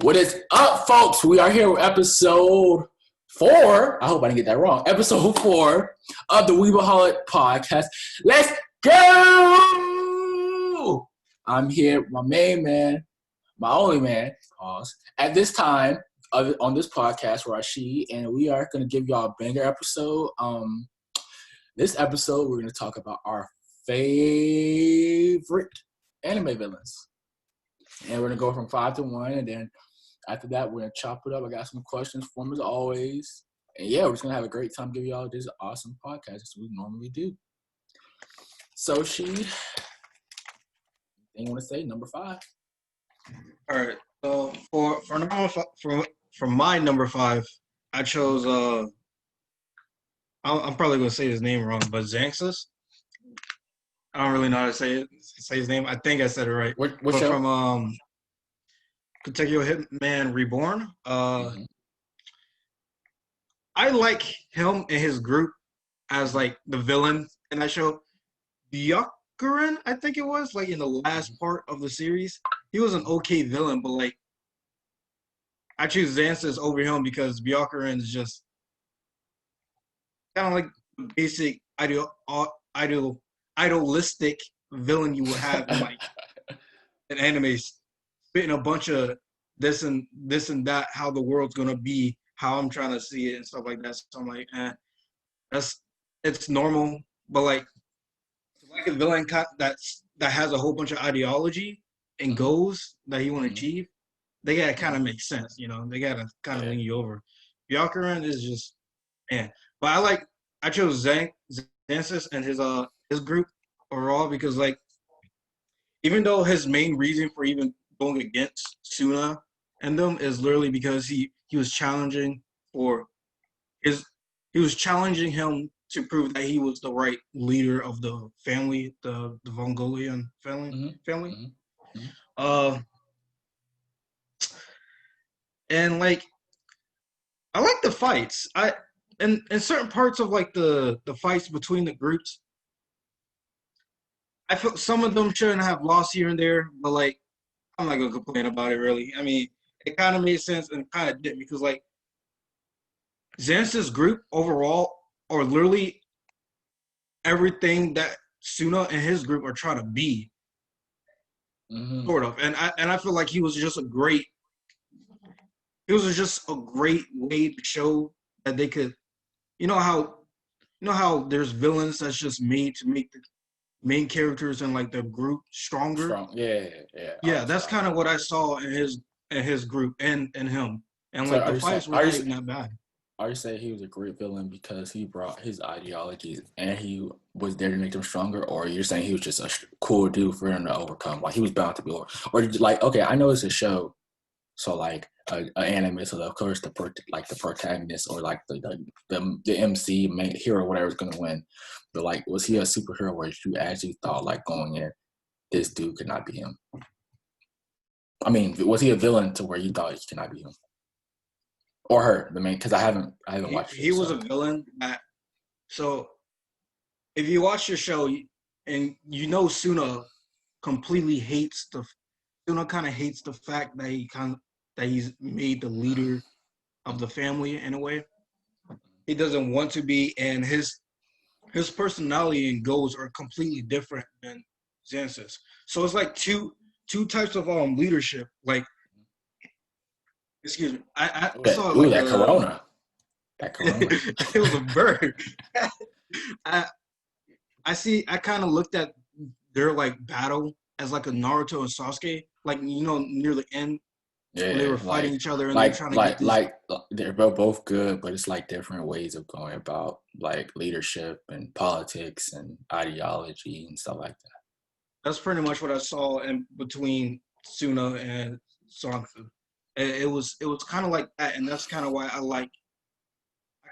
What is up, folks? We are here with episode 4. I hope I didn't get that wrong. Episode 4 of the Weebaholic podcast. Let's go! I'm here with my main man, my only man, pause, at this time on this podcast, Rashid, and we are going to give y'all a banger episode. This episode, we're going to talk about our favorite anime villains. And we're going to go from 5 to 1, and then after that, we're going to chop it up. I got some questions for them as always. And yeah, we're just going to have a great time giving y'all this awesome podcast as we normally do. So, anything you want to say? Number 5. All right. So for number five, for my number 5, I chose I'm probably gonna say his name wrong, but Xanxus. I don't really know how to say his name. I think I said it right. What show? From Katekyo Hitman Reborn. I like him and his group as like the villain in that show. Byakuren, I think it was, like in the last part of the series. He was an okay villain, but like I choose Xanxus over him because Byakuren is just kind of like the basic idealistic villain you would have in like an anime, spitting a bunch of this and that, how the world's gonna be, how I'm trying to see it and stuff like that. So I'm like, it's normal, but like a villain that has a whole bunch of ideology and goals that he want to achieve, they gotta kind of make sense, you know. They gotta kind of win you over. Byakuren is just man, but I chose Xanxus and his group overall because like even though his main reason for even going against Suna and them is literally because he was challenging him to prove that he was the right leader of the family, the Mongolian family. And like I like the fights. In certain parts of like the fights between the groups, I feel some of them shouldn't have lost here and there, but like I'm not gonna complain about it really. I mean, it kind of made sense and kind of didn't because like Xanxus' group overall are literally everything that Suna and his group are trying to be, sort of. And I feel like he was just a great way to show that they could, you know how there's villains that's just made to make the main characters and like the group stronger. Yeah. That's kind of what I saw in his group and him. And So like the fights were not even that bad. Are you saying he was a great villain because he brought his ideologies and he was there to make them stronger, or you're saying he was just a cool dude for them to overcome? Like he was bound to be, or like okay, I know it's a show, so like an anime, so of course the protagonist or like the MC main hero, whatever, is gonna win. But like, was he a superhero where you actually thought like going in, this dude could not be him? I mean, was he a villain to where you thought he cannot be him? Or her, the main, because I haven't watched it. He was a villain. So if you watch the show and you know Suna completely hates Suna kind of hates the fact that he's made the leader of the family in a way. He doesn't want to be, and his personality and goals are completely different than Xanxus. So it's like two types of leadership. Like, excuse me, I saw like that corona. That corona. It was a bird. I kind of looked at their like battle as like a Naruto and Sasuke, like near the end. Yeah, when they were fighting each other and like, they were trying to get they're both good, but it's like different ways of going about like leadership and politics and ideology and stuff like that. That's pretty much what I saw in between Suna and Songfu. It was kind of like that, and that's kind of why I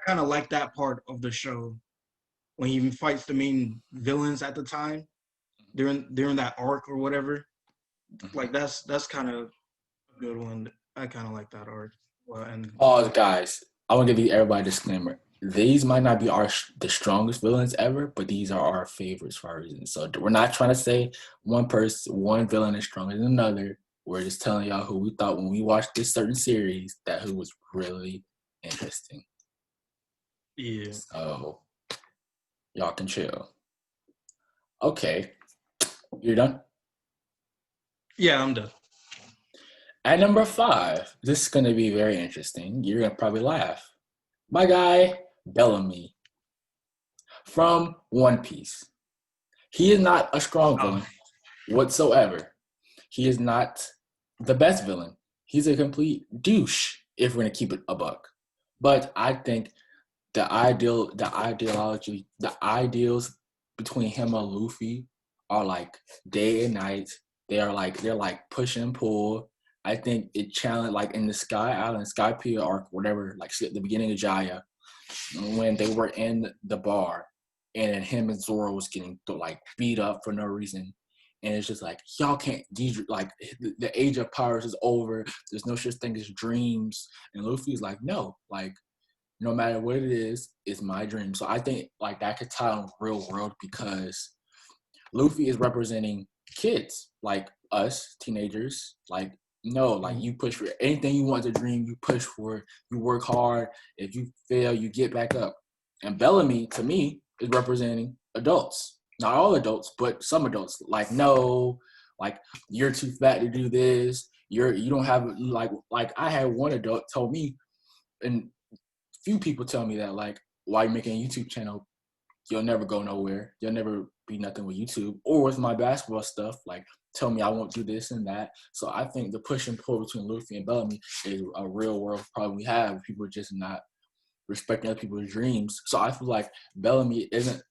kind of like that part of the show when he fights the main villains at the time during that arc or whatever. Like that's kind of a good one. I kind of like that arc. Well, and guys, I want to give everybody a disclaimer. These might not be the strongest villains ever, but these are our favorites for a reason. So we're not trying to say one villain is stronger than another. We're just telling y'all who we thought when we watched this certain series that who was really interesting. Yeah. So y'all can chill. Okay. You're done? Yeah, I'm done. At number 5, this is going to be very interesting. You're going to probably laugh. My guy, Bellamy from One Piece. He is not a strong villain whatsoever. He is not the best villain. He's a complete douche, if we're going to keep it a buck. But I think the ideals between him and Luffy are like day and night. They're like push and pull. I think it challenged like in the Sky Island, Sky Pier arc, whatever, like at the beginning of Jaya, when they were in the bar and him and Zoro was getting like beat up for no reason. And it's just like, y'all can't, like, the age of powers is over. There's no such thing as dreams. And Luffy's like, no, like, no matter what it is, it's my dream. So I think, like, that could tie on real world because Luffy is representing kids, like us, teenagers. Like, no, like, you push for anything you want to dream, you push for it, you work hard. If you fail, you get back up. And Bellamy, to me, is representing adults. Not all adults, but some adults. Like, no, like, you're too fat to do this. You don't have like I had one adult tell me, and few people tell me that, like, why you making a YouTube channel? You'll never go nowhere. You'll never be nothing with YouTube or with my basketball stuff. Like, tell me I won't do this and that. So I think the push and pull between Luffy and Bellamy is a real world problem we have. People are just not respecting other people's dreams. So I feel like Bellamy isn't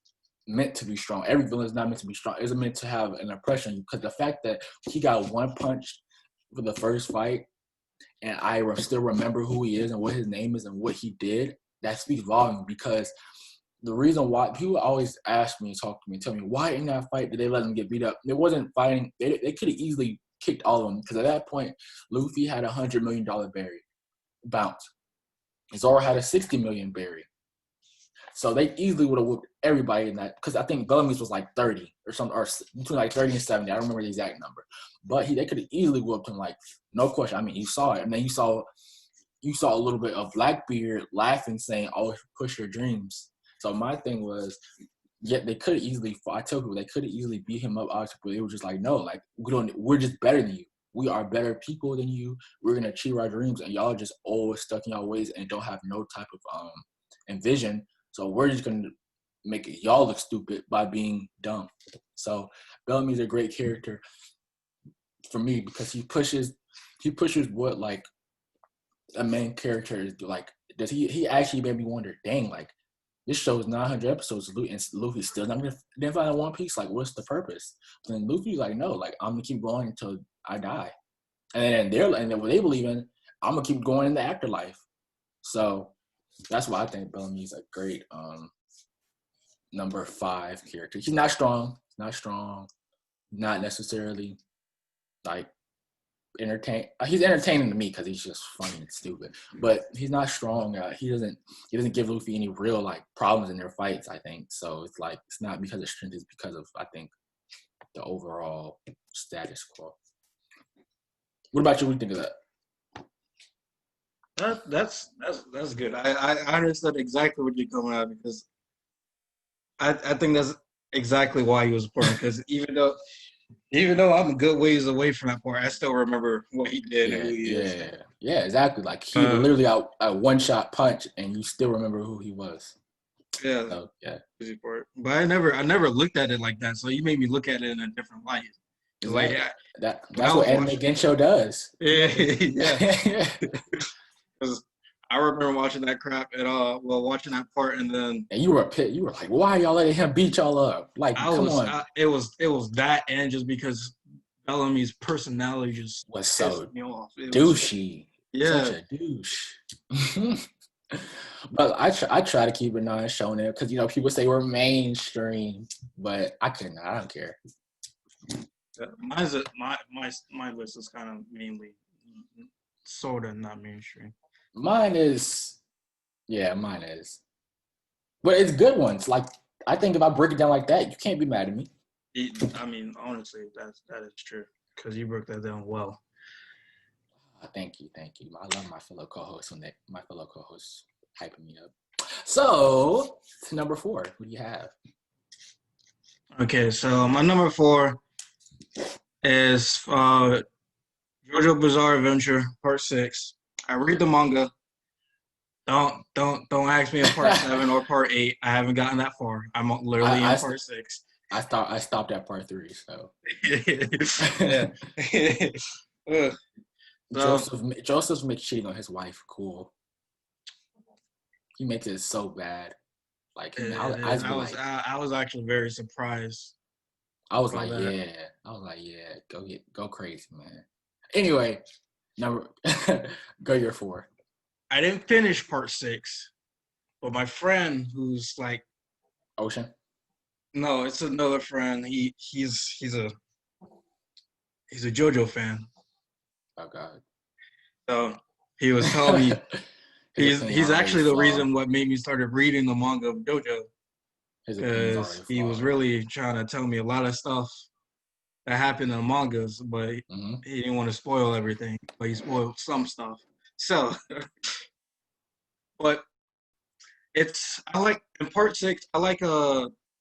meant to be strong. Every villain is not meant to be strong. It's meant to have an impression, because the fact that he got one punch for the first fight and I still remember who he is and what his name is and what he did, that speaks volume. Because the reason why people always ask me and talk to me and tell me, why in that fight did they let him get beat up? It wasn't fighting. They could have easily kicked all of them, because at that point, Luffy had $100 million bounce. Zoro had a $60 million berry. So they easily would have whooped everybody in that, because I think Bellamy's was like 30 or something, or between like 30 and 70. I don't remember the exact number. But they could have easily whooped him, like, no question. I mean, you saw it. And then you saw a little bit of Blackbeard laughing, saying, "Oh, push your dreams." So my thing was, yeah, they could have easily, I tell people, they could have easily beat him up, obviously, but they were just like, no, like, we're just better than you. We are better people than you. We're going to achieve our dreams, and y'all just always stuck in y'all ways and don't have no type of envision. So we're just going to make y'all look stupid by being dumb. So Bellamy's a great character for me, because he pushes what, like, a main character is, like, does he actually made me wonder, dang, like, this show is 900 episodes and Luffy's still not going to find One Piece. Like, what's the purpose? Then Luffy's like, no, like, I'm going to keep going until I die. And then what they believe in, I'm going to keep going in the afterlife. So that's why I think Bellamy's a great number 5 character. He's not strong, not necessarily, like, he's entertaining to me because he's just funny and stupid, but he's not strong. He doesn't give Luffy any real, like, problems in their fights, I think. So it's like, it's not because of strength, it's because of, I think, the overall status quo. What about you? What do you think of that? That's good. I understood exactly what you're coming at, because I think that's exactly why he was important. Because even though I'm a good ways away from that part, I still remember what he did and who he is. Yeah, exactly. Like, he literally a one-shot punch, and you still remember who he was. Yeah, so, yeah. But I never looked at it like that. So you made me look at it in a different light. Exactly. Like, that's what Anime Gensho does. Yeah. Because I remember watching that crap watching that part, and then you were pissed. You were like, "Why are y'all letting him beat y'all up?" Like, come on. It was that, and just because Bellamy's personality just was so me off. Douchey. Yeah, such a douche. But I try to keep an eye on Shonen, because, people say we're mainstream, but I couldn't. I don't care. My list is kind of mainly sort of not mainstream. Mine is. But it's good ones. Like, I think if I break it down like that, you can't be mad at me. I mean, honestly, that is true, because you broke that down well. Thank you. I love my fellow co-hosts when my fellow co-hosts hyping me up. So to number 4, what do you have? Okay, so my number 4 is JoJo Bizarre Adventure Part 6. I read the manga. Don't ask me in Part 7 or Part 8. I haven't gotten that far. I'm literally in Part 6. I stopped at Part 3. So yeah. Joseph's makes cheating on his wife cool. He makes it so bad. Like I was actually very surprised. I was like, go crazy, man. Anyway, go your 4. I didn't finish Part 6, but my friend who's like Ocean. No, it's another friend. He's a JoJo fan. Oh God. So he was telling me he's actually the reason what made me started reading the manga of JoJo. Because he was really trying to tell me a lot of stuff that happened in the mangas, but he didn't want to spoil everything. But he spoiled some stuff. So, but I like in Part 6. I like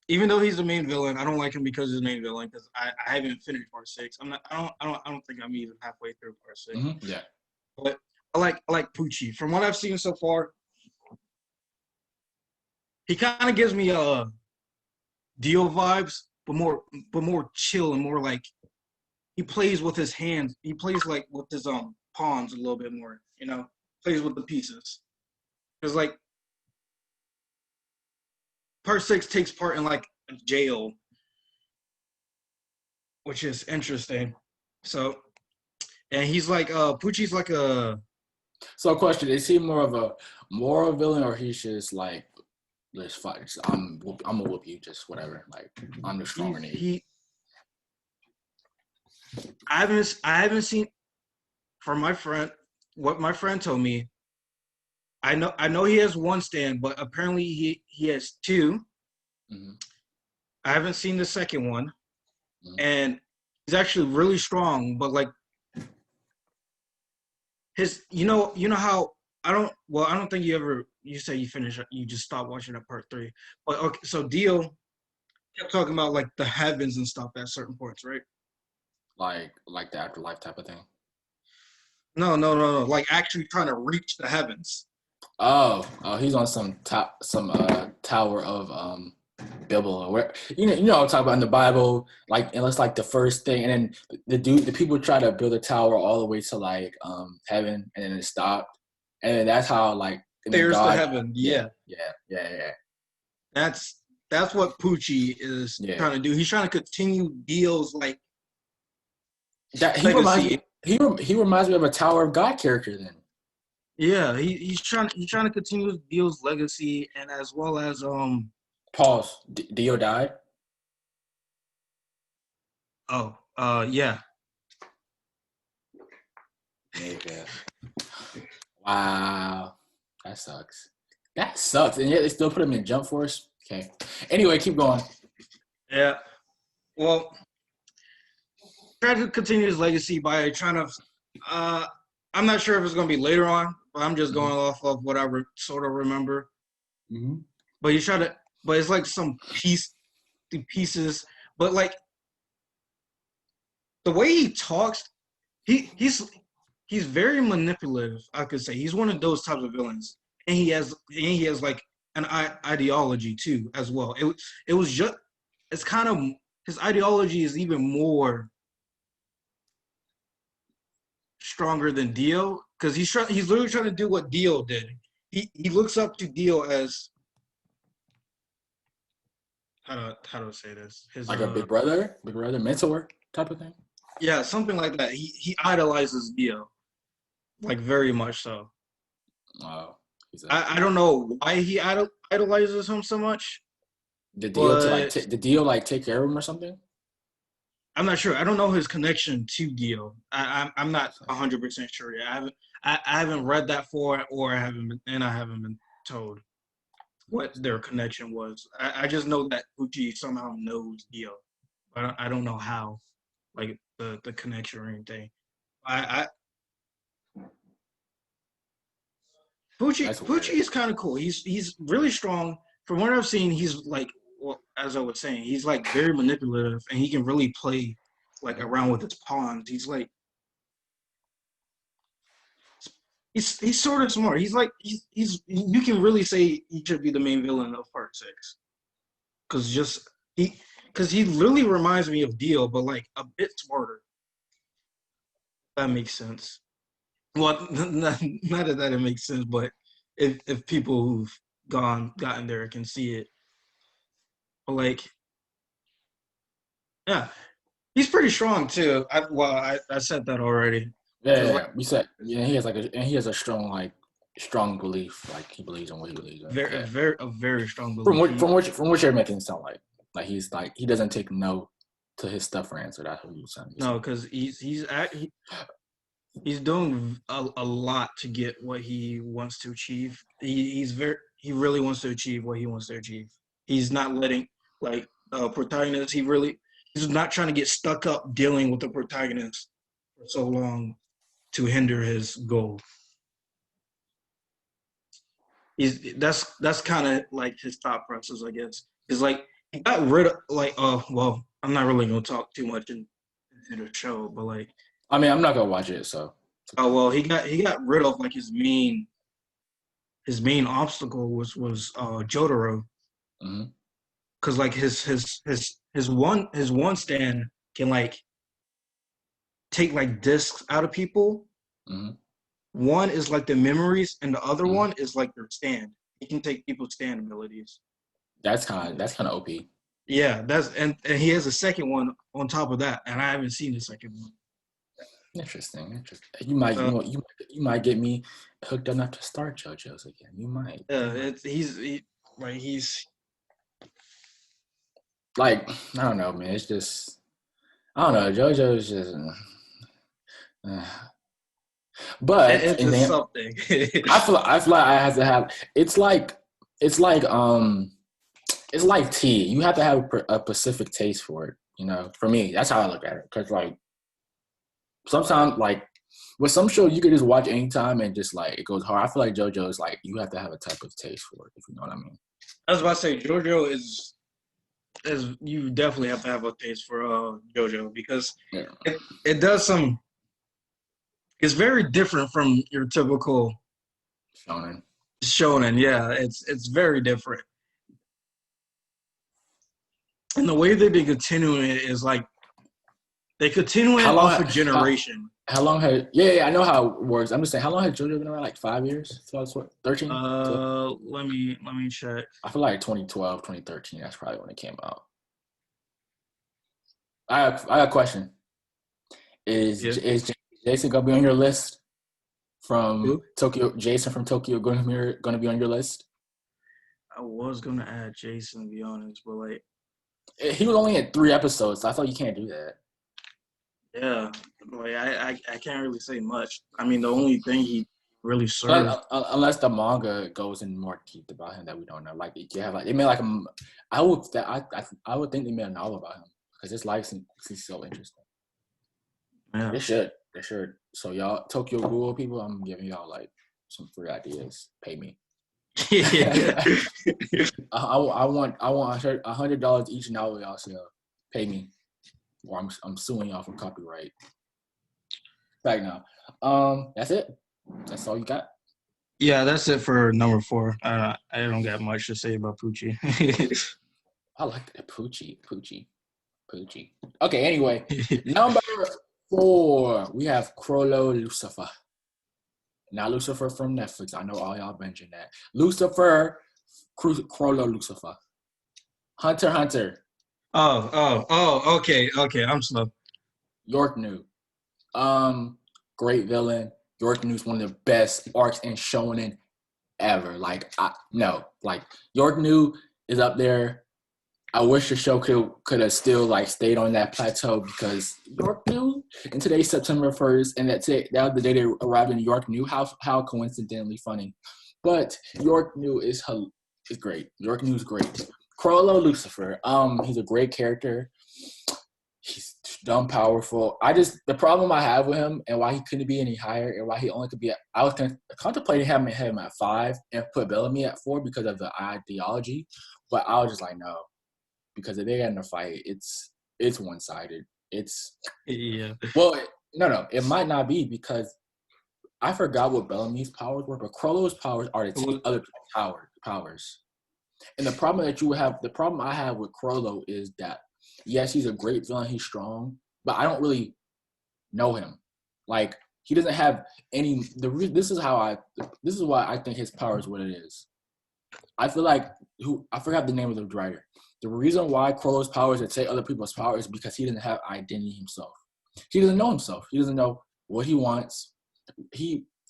even though he's the main villain, I don't like him because he's the main villain. Because I haven't finished Part 6. I don't think I'm even halfway through Part 6. Yeah. But I like Pucci. From what I've seen so far, he kind of gives me Dio vibes, but more chill and more like he plays with his hands. He plays like with his pawns a little bit more. Plays with the pieces. Because like Part 6 takes part in like a jail, which is interesting. So, and he's like Pucci's like a. So, question: is he more of a moral villain, or he's just like, let's fight? I'm gonna whoop you, just whatever. Like I'm the stronger than you. I haven't seen from my friend what my friend told me. I know he has one stand, but apparently he has 2. Mm-hmm. I haven't seen the second one, and he's actually really strong. But like his, you know how I don't think you say you finished, you just stopped watching at Part 3. But okay, so Dio kept talking about like the heavens and stuff at certain points, right? Like the afterlife type of thing. No. Like actually trying to reach the heavens. Oh, he's on some tower of Bible, where you know I'm talking about in the Bible, like, and it's like the first thing, and then the people try to build a tower all the way to like heaven, and then it stopped, and then that's how like there's the heaven. Yeah. That's what Pucci is trying to do. He's trying to continue Dio's like that. He reminds me of a Tower of God character then. Yeah, he's trying to continue Dio's legacy, and as well as Pause. Dio died. Oh, yeah. Yeah. Wow, that sucks. And yet they still put him in Jump Force. Okay. Anyway, keep going. Yeah. Well, try to continue his legacy by trying to. I'm not sure if it's going to be later on, but I'm just going off of what I sort of remember. Mm-hmm. But he's trying to. But it's like some pieces. But like the way he talks, he's very manipulative. I could say he's one of those types of villains, and he has like an ideology too as well. It's kind of his ideology is even more stronger than Dio, because he's literally trying to do what Dio did. He looks up to Dio as how do I say this? His like a big brother mentor type of thing. Yeah, something like that. He idolizes Dio, like very much so. Wow. I don't know why he idolizes him so much. Did Dio take care of him or something? I'm not sure. I don't know his connection to Dio. I'm not 100% sure yet. I haven't read that for, or I haven't been told what their connection was. I just know that Pucci somehow knows Dio, but I don't know how, like the connection or anything. That's weird. Poochie is kind of cool. He's really strong. From what I've seen, he's like, well, as I was saying, he's like very manipulative, and he can really play like around with his pawns. He's like, he's sort of smart. He's like, he's you can really say he should be the main villain of Part 6, because he really reminds me of Dio, but like a bit smarter. That makes sense. Well, not that it makes sense, but if people who've gotten there can see it, but like, yeah, he's pretty strong too. I said that already. Yeah, 'Cause, yeah, like, yeah. We said, yeah, he has a strong belief, like he believes in what he believes in. Yeah. a very strong belief. From what you're making it sound like he's like he doesn't take no to his stuff for answer. That's what you saying. No, because he's doing a lot to get what he wants to achieve. He really wants to achieve what he wants to achieve. He's not letting like protagonist. He's not trying to get stuck up dealing with the protagonist for so long to hinder his goal. That's kind of like his thought process, I guess. Is like he got rid of like well, I'm not really gonna talk too much into the show, but like I mean, I'm not gonna watch it, so. oh well, he got rid of like his main obstacle was Jotaro, Mm-hmm. because like his one stand can like take like discs out of people. Mm-hmm. One is like the memories, and the other Mm-hmm. one is like their stand. He can take people's stand abilities. That's kind of OP. Yeah, and he has a second one on top of that, and I haven't seen the second one. Interesting. You might you might get me hooked enough to start JoJo's again. You might. Yeah, he's Like I don't know, man. It's just I don't know. JoJo's just. But it's and then, something. I feel like I have to have. It's like tea. You have to have a specific taste for it. You know, for me, that's how I look at it. Because like sometimes, like with some shows, you could just watch anytime and just like it goes hard. I feel like JoJo is like you have to have a type of taste for it, if you know what I mean. I was about to say JoJo is you definitely have to have a taste for JoJo, because Yeah. it does some. It's very different from your typical shonen. Yeah, it's very different. And the way they've been continuing it is like they continue it off a generation. How long had I know how it works. I'm just saying, how long has JoJo been around? Like 5 years? So that's what 13? Let me check. I feel like 2012, 2013, that's probably when it came out. I got a question. Is Jason gonna be on your list from Who? Tokyo? Jason from Tokyo gonna be on your list? I was gonna add Jason, to be honest, but like he was only in 3 episodes, so I thought you can't do that. Yeah, like I can't really say much. I mean, the only thing he really served, unless the manga goes in more deep about him that we don't know. Like you have like they made like I would think they made a novel about him because his life seems so interesting. Yeah. They should. So y'all Tokyo Ghoul people, I'm giving y'all like some free ideas. Pay me. Yeah. I want $100 each novel y'all sell. Pay me, or I'm suing y'all for copyright. Back now. That's it. That's all you got. Yeah, that's it for number 4. I don't got much to say about Poochie. I like that Poochie. Okay. Anyway, number 4, we have Chrollo Lucifer. Not Lucifer from Netflix. I know all y'all mentioned that. Lucifer, Chrollo Lucifer. Hunter x Hunter. Oh, okay. I'm slow. York New. Great villain. York New is one of the best arcs in shonen ever. Like York New is up there. I wish the show could have still like stayed on that plateau because York New and today's September 1st and that was the day they arrived in York New. How coincidentally funny. But York New is great. York New is great. Chrollo Lucifer. He's a great character. He's dumb powerful. The problem I have with him and why he couldn't be any higher and why he only could be I was contemplating having him at 5 and put Bellamy at 4 because of the ideology, but I was just like, no, because if they get in a fight, it's one sided. It's Yeah. well, no, it might not be because I forgot what Bellamy's powers were, but Crollo's powers are to take other people's powers. And the problem I have with Crollo is that yes, he's a great villain, he's strong, but I don't really know him. Like he doesn't have any. This is why I think his power is what it is. I feel like I forgot the name of the writer. The reason why Crollo's powers that take other people's powers is because he doesn't have identity himself. He doesn't know himself. He doesn't know what he wants.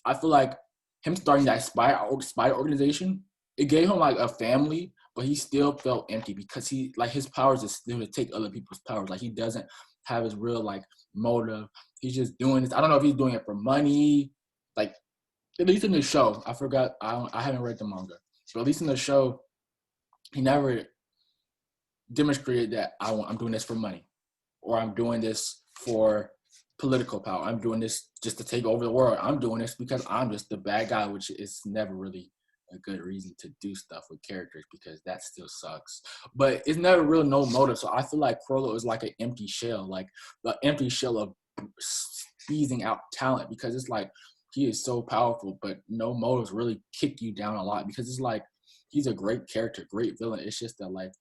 I feel like him starting that spy organization, it gave him like a family, but he still felt empty because his powers is still to take other people's powers. Like he doesn't have his real like motive. He's just doing this. I don't know if he's doing it for money. Like at least in the show, I forgot. I haven't read the manga, but at least in the show, he never demonstrated that I'm doing this for money, or I'm doing this for political power. I'm doing this just to take over the world. I'm doing this because I'm just the bad guy, which is never really a good reason to do stuff with characters because that still sucks. But it's never really no motive. So I feel like Crollo is like an empty shell, like the empty shell of squeezing out talent because it's like he is so powerful, but no motives really kick you down a lot because it's like he's a great character, great villain. It's just that like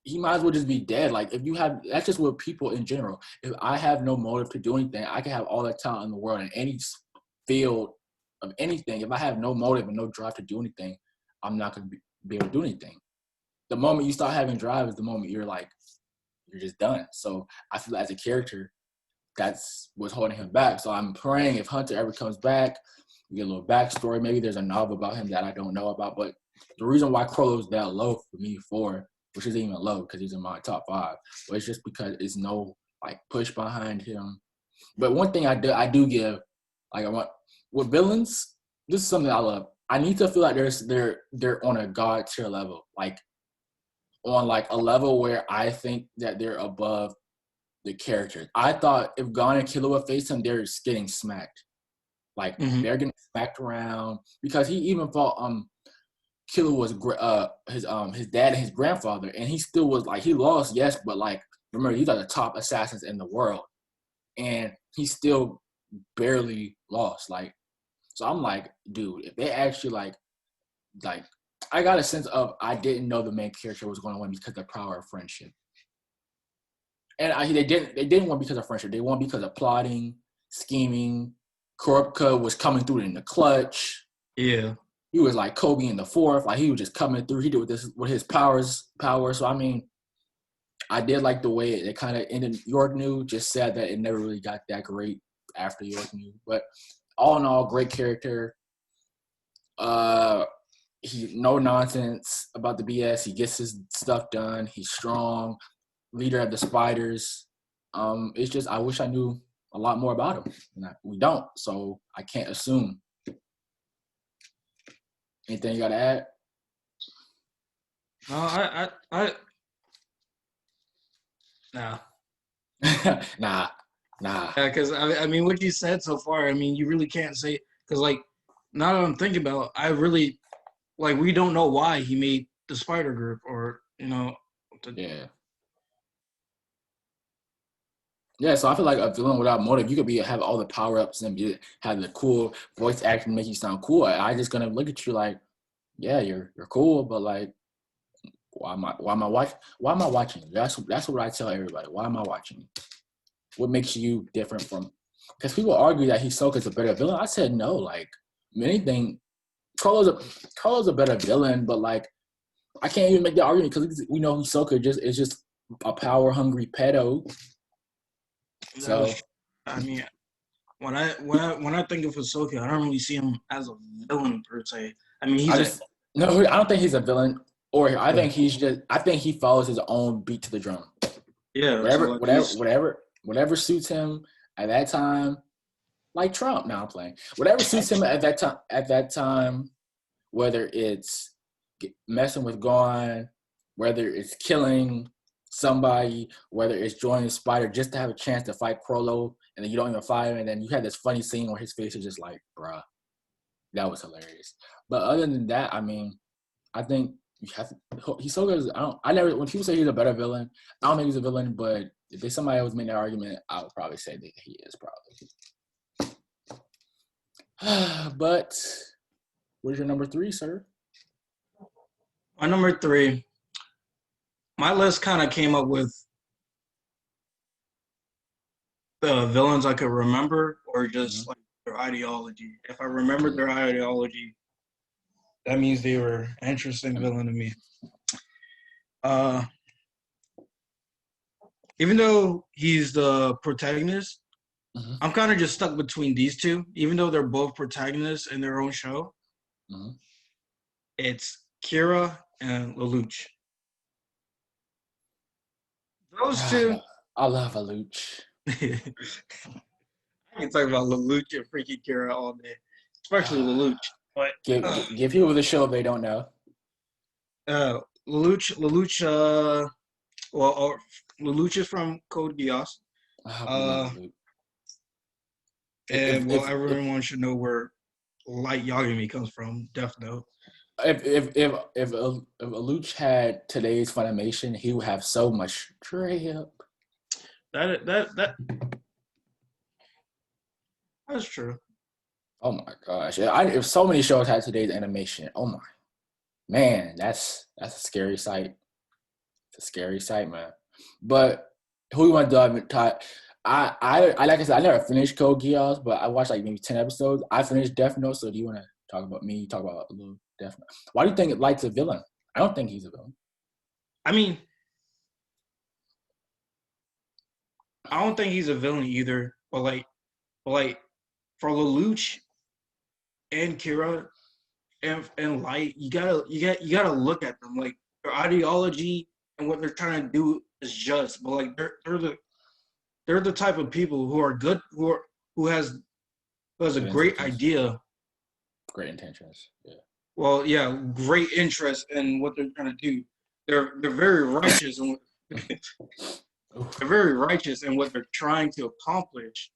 he might as well just be dead. Like if you have, that's just what people in general. If I have no motive to do anything, I can have all the talent in the world in any field of anything. If I have no motive and no drive to do anything, I'm not going to be able to do anything. The moment you start having drive is the moment you're just done. So I feel like as a character, that's what's holding him back. So I'm praying if Hunter ever comes back, we get a little backstory. Maybe there's a novel about him that I don't know about. But the reason why Crollo's that low for me, which isn't even low because he's in my top 5, but it's just because it's no like push behind him. But one thing I do give, like I want with villains, this is something I love. I need to feel like they're on a god tier level, like on like a level where I think that they're above the characters. I thought if Gon and Killua face him, they're just getting smacked. Like they're getting smacked around because he even fought Killua was his dad and his grandfather, and he still was like he lost, yes, but like remember these are the top assassins in the world, and he still barely lost. Like, so I'm like, dude, if they actually like I got a sense of I didn't know the main character was going to win because of the power of friendship, and they didn't win because of friendship. They won because of plotting, scheming. Kurapika was coming through in the clutch. Yeah. He was like Kobe in the 4th. Like he was just coming through. He did with his power. So I mean, I did like the way it kind of ended. York New just said that it never really got that great after York New. But all in all, great character. He no nonsense about the BS. He gets his stuff done. He's strong. Leader of the Spiders. It's just I wish I knew a lot more about him. We don't, so I can't assume. Anything you got to add? No, nah. Nah. Yeah, because I mean, what you said so far, I mean, you really can't say because like now that I'm thinking about, it, I really like we don't know why he made the Spider Group or Yeah. Yeah, so I feel like a villain without motive, you could have all the power ups and have the cool voice acting, make you sound cool. I just gonna look at you like, yeah, you're cool, but like, why am I watching you? That's what I tell everybody. Why am I watching you? What makes you different from? Because people argue that Hisoka's a better villain. I said no. Like anything, Crollo's a better villain, but like I can't even make that argument because we know Hisoka is just a power hungry pedo. So I mean, when I think of Hisoka, I don't really see him as a villain per se. I mean, I don't think he's a villain, or I think he follows his own beat to the drum. Yeah, whatever suits him at that time, like Trump. Now I'm playing. Whatever suits him at that time, whether it's messing with Gon, whether it's killing somebody, whether it's joining Spider just to have a chance to fight Frollo, and then you don't even fight him, and then you had this funny scene where his face is just like, bruh, that was hilarious. But other than that, I mean, I think you have to, he's so good. I never, when people say he's a better villain, I don't think he's a villain, but if there's somebody else making that argument, I would probably say that he is probably. But where's your number 3, sir? My number 3, my list kind of came up with the villains I could remember or just like their ideology. If I remembered their ideology, that means they were an interesting villain to me. Even though he's the protagonist, I'm kind of just stuck between these two. Even though they're both protagonists in their own show, it's Kira and Lelouch. Those two. I love Lelouch. I can talk about Lelouch and freaking Kira all day, especially Lelouch. But give people the show if they don't know. Lelouch. Lelouch is from Code Geass. And everyone should know where Light Yagami comes from. Death Note. If Lelouch had today's Funimation, he would have so much drip. That's true. Oh my gosh! If so many shows had today's animation, oh my man, that's a scary sight. It's a scary sight, man. But who you want to dive? I like I said, I never finished Code Geass, but I watched like maybe 10 episodes. I finished Death Note. So do you want to talk about me? Talk about a little Death Note. Why do you think Light's a villain? I don't think he's a villain. I mean, I don't think he's a villain either. But like for Lelouch and Kira and Light, you gotta look at them. Like their ideology and what they're trying to do is just, but like they're the type of people who are good, who has a great idea, great intentions. Yeah. Well, yeah, great interest in what they're trying to do. They're very righteous and they're very righteous in what they're trying to accomplish,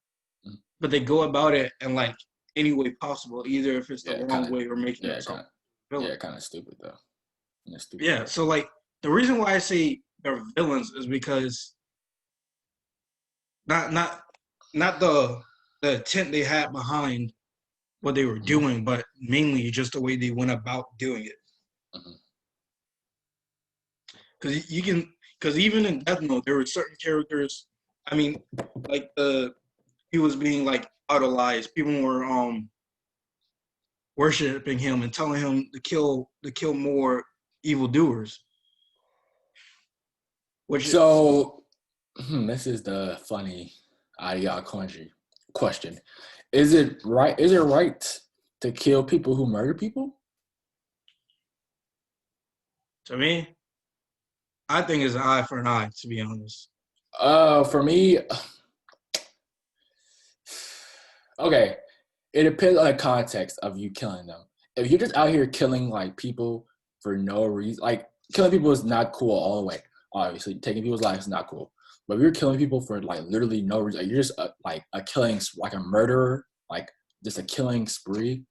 but they go about it in like any way possible, either if it's the wrong way or making it something. Kind of stupid though. Yeah, so like the reason why I say they're villains is because not the intent they had behind what they were doing, but mainly just the way they went about doing it. Because even in Death Note, there were certain characters. I mean, like he was being like idolized. People were worshiping him and telling him to kill more evildoers. This is the funny ideology question. Is it right to kill people who murder people? To me, I think it's an eye for an eye, to be honest. For me, okay, it depends on the context of you killing them. If you're just out here killing like people for no reason, like killing people is not cool all the way. Obviously, taking people's lives is not cool. But if you're killing people for like literally no reason, like, you're just like a killing, like a murderer, like just a killing spree.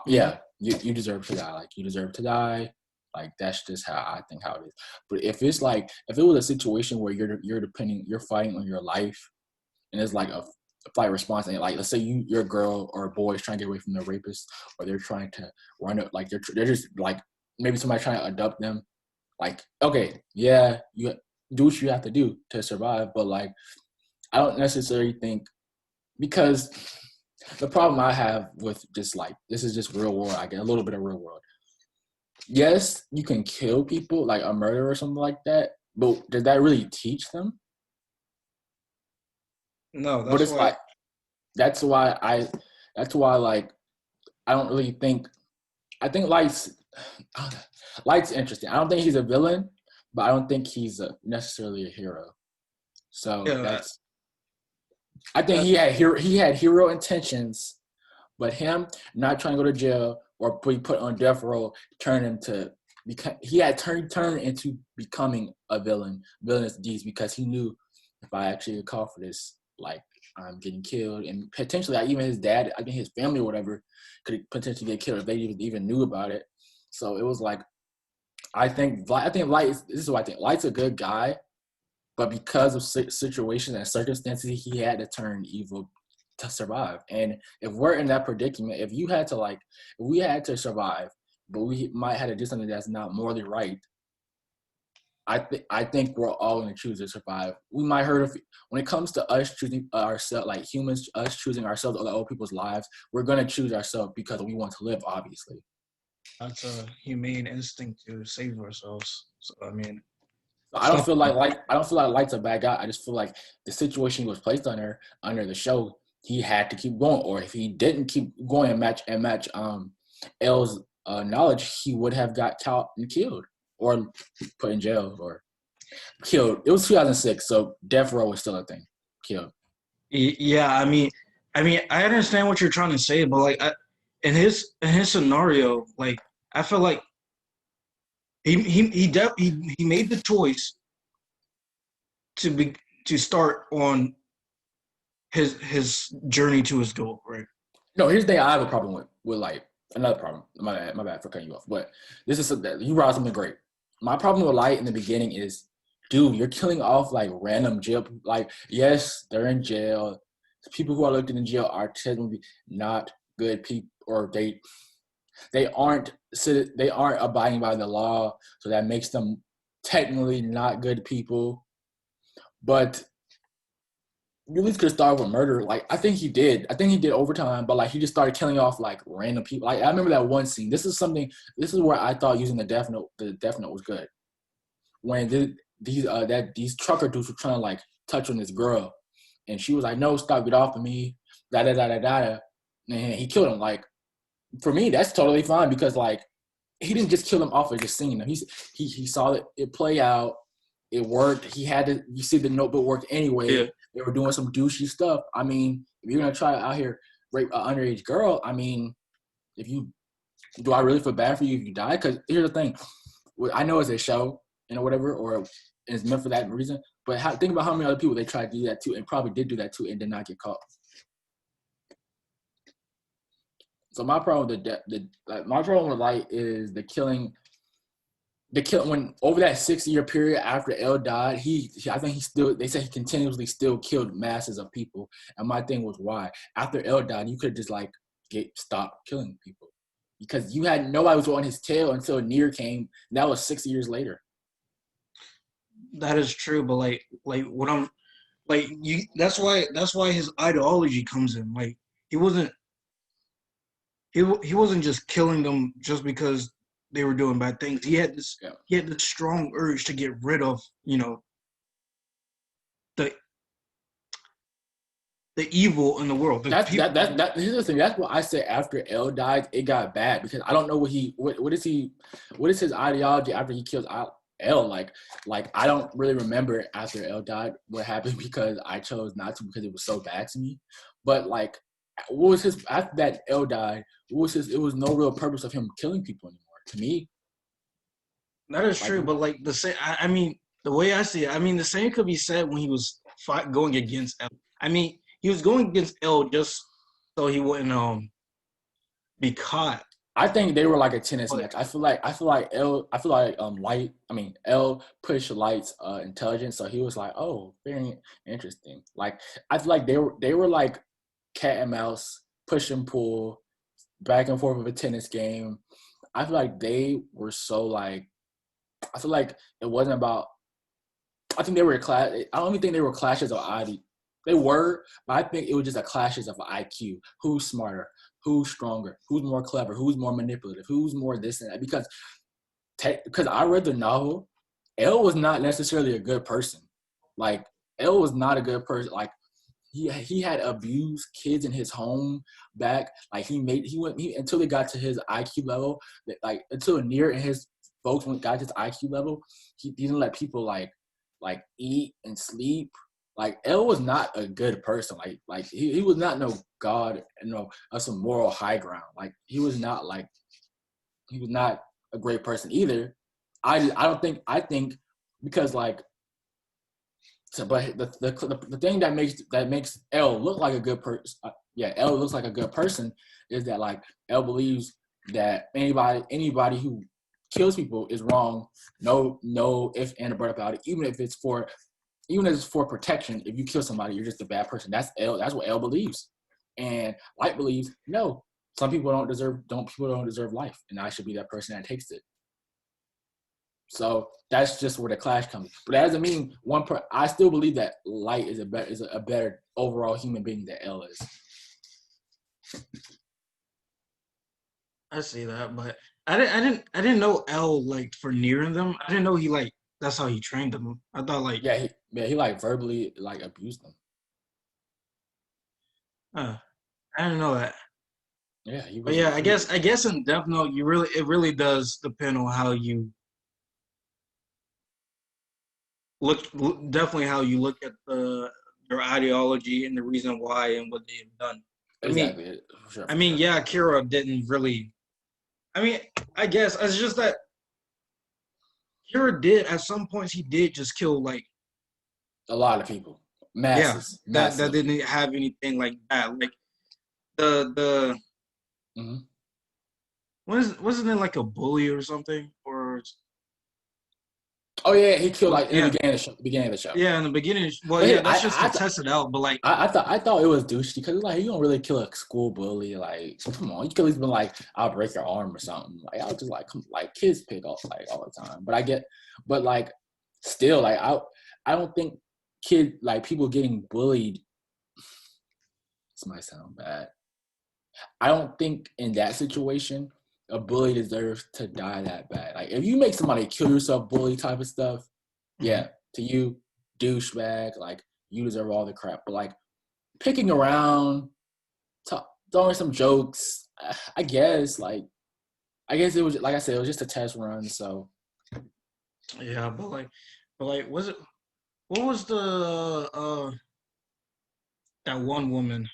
Yeah, you deserve to die. Like you deserve to die. Like that's just how I think how it is. But if it's like if it was a situation where you're fighting on your life, and it's like a fight response, and like let's say you're a girl or a boy is trying to get away from the rapist, or they're trying to run it, like they're just like maybe somebody trying to abduct them. Like okay, yeah, you do what you have to do to survive, but like I don't necessarily think, because the problem I have with just like this is just real world. I get a little bit of real world. Yes, you can kill people like a murderer or something like that, but does that really teach them? No, but it's like that's why like I don't really think. I think Light's interesting. I don't think he's a villain, but I don't think he's necessarily a hero. So I think he had hero intentions, but him not trying to go to jail or be put on death row turned him to because he had turned into becoming a villainous deeds, because he knew if I actually call for this, like I'm getting killed, and potentially even his dad, I think his family or whatever, could potentially get killed if they even knew about it. So it was like, I think Light. This is what I think. Light's a good guy, but because of situations and circumstances, he had to turn evil to survive. And if we're in that predicament, if we had to survive, but we might have to do something that's not morally right, I think we're all going to choose to survive. We might hurt when it comes to us choosing ourselves, like humans, us choosing ourselves over other people's lives. We're going to choose ourselves because we want to live, obviously. That's a humane instinct to save ourselves. So I mean, I don't feel like Light's a bad guy. I just feel like the situation he was placed under the show, he had to keep going, or if he didn't keep going and match L's knowledge, he would have got caught and killed, or put in jail, or killed. It was 2006, so death row was still a thing. Killed. yeah, I mean, I understand what you're trying to say, but like, in his scenario, like, I feel like he made the choice to start on his journey to his goal, right? No, here's the thing I have a problem with like another problem. My bad for cutting you off. But this is you brought something great. My problem with Light in the beginning is, dude, you're killing off like random jail. Like, yes, they're in jail. People who are looked in jail are technically not good people, or they aren't abiding by the law, so that makes them technically not good people. But you at least could start with murder. Like, I think he did overtime, but like he just started killing off like random people. Like, I remember that one scene. This is where I thought using the Death Note was good. When these trucker dudes were trying to like touch on this girl, and she was like, "No, stop, get off of me," da da da da da, and he killed him. Like, for me, that's totally fine, because like he didn't just kill him off of just seeing them. He saw it play out. It worked. He had to. You see, the notebook worked anyway. Yeah. They were doing some douchey stuff. I mean, if you're gonna try out here rape an underage girl, I mean, do I really feel bad for you if you die? Because here's the thing, I know it's a show and whatever, or it's meant for that reason. But think about how many other people they tried to do that to, and probably did do that to, and did not get caught. So my problem with Light is the killing. When over that 6-year period after L died, they said he continuously still killed masses of people. And my thing was, why? After L died, you could just like stop killing people, because you had nobody was on his tail until Nier came. That was 6 years later. That is true, but like what I'm like you. That's why his ideology comes in. Like, he wasn't just killing them just because they were doing bad things. He had this strong urge to get rid of, the evil in the world. Here's the thing. That's what I said. After L died, it got bad, because I don't know what is his ideology after he kills L. Like I don't really remember after L died what happened, because I chose not to, because it was so bad to me. But like, what was his after that L died? It was no real purpose of him killing people anymore. To me, that is true, but like the same, I mean, the way I see it, the same could be said when he was going against L. He was going against L just so he wouldn't be caught. I think they were like a tennis match. I feel like L pushed Light's intelligence, so he was like, oh, very interesting. Like, I feel like they were like cat and mouse, push and pull, back and forth of a tennis game. I feel like they were so like, I feel like it wasn't about, I think they were I don't even think they were clashes of ID. They were, but I think it was just a clashes of IQ. Who's smarter? Who's stronger? Who's more clever? Who's more manipulative? Who's more this and that? Because I read the novel, L was not necessarily a good person. Like, L was not a good person. Like, he had abused kids in his home back. Like, until they got to his IQ level, like until Nier and his folks got to his IQ level, he didn't let people like eat and sleep. Like, L was not a good person. Like he was not no god, some moral high ground. Like, he was not a great person either. I think because like so, but the thing that makes L look like a good person, L looks like a good person, is that like L believes that anybody who kills people is wrong. No if and a but about it. Even if it's for protection. If you kill somebody, you're just a bad person. That's L. That's what L believes, and Light believes no. Some people don't deserve life, and I should be that person that takes it. So that's just where the clash comes. But that doesn't mean I still believe that Light is a better overall human being than L is. I see that, but I didn't know L like for nearing them. I didn't know he like that's how he trained them. I thought like he like verbally like abused them. I didn't know that. Yeah, but yeah, I guess in Death Note, it really does depend on how you definitely how you look at their ideology and the reason why and what they've done. Exactly. I mean, yeah, Kira didn't really. I mean, I guess it's just that Kira did at some points. He did just kill like a lot of people, masses. Yeah, that didn't have anything like that. Like the mm-hmm. wasn't it like a bully or something or? Oh yeah, he killed like in the beginning of the show. Yeah, in the beginning. Well, yeah, that's just to test it out. But like, I thought it was douchey because like you don't really kill a school bully. Like, come on, you could at least been like, I'll break your arm or something. Like, I was just like kids pick off like all the time. But like, still like I don't think people getting bullied. This might sound bad. I don't think in that situation a bully deserves to die that bad. Like if you make somebody kill yourself, bully type of stuff, yeah, to you, douchebag, like you deserve all the crap. But like picking around, throwing some jokes, I guess it was like I said, it was just a test run. So yeah, but like, was it? What was the that one woman?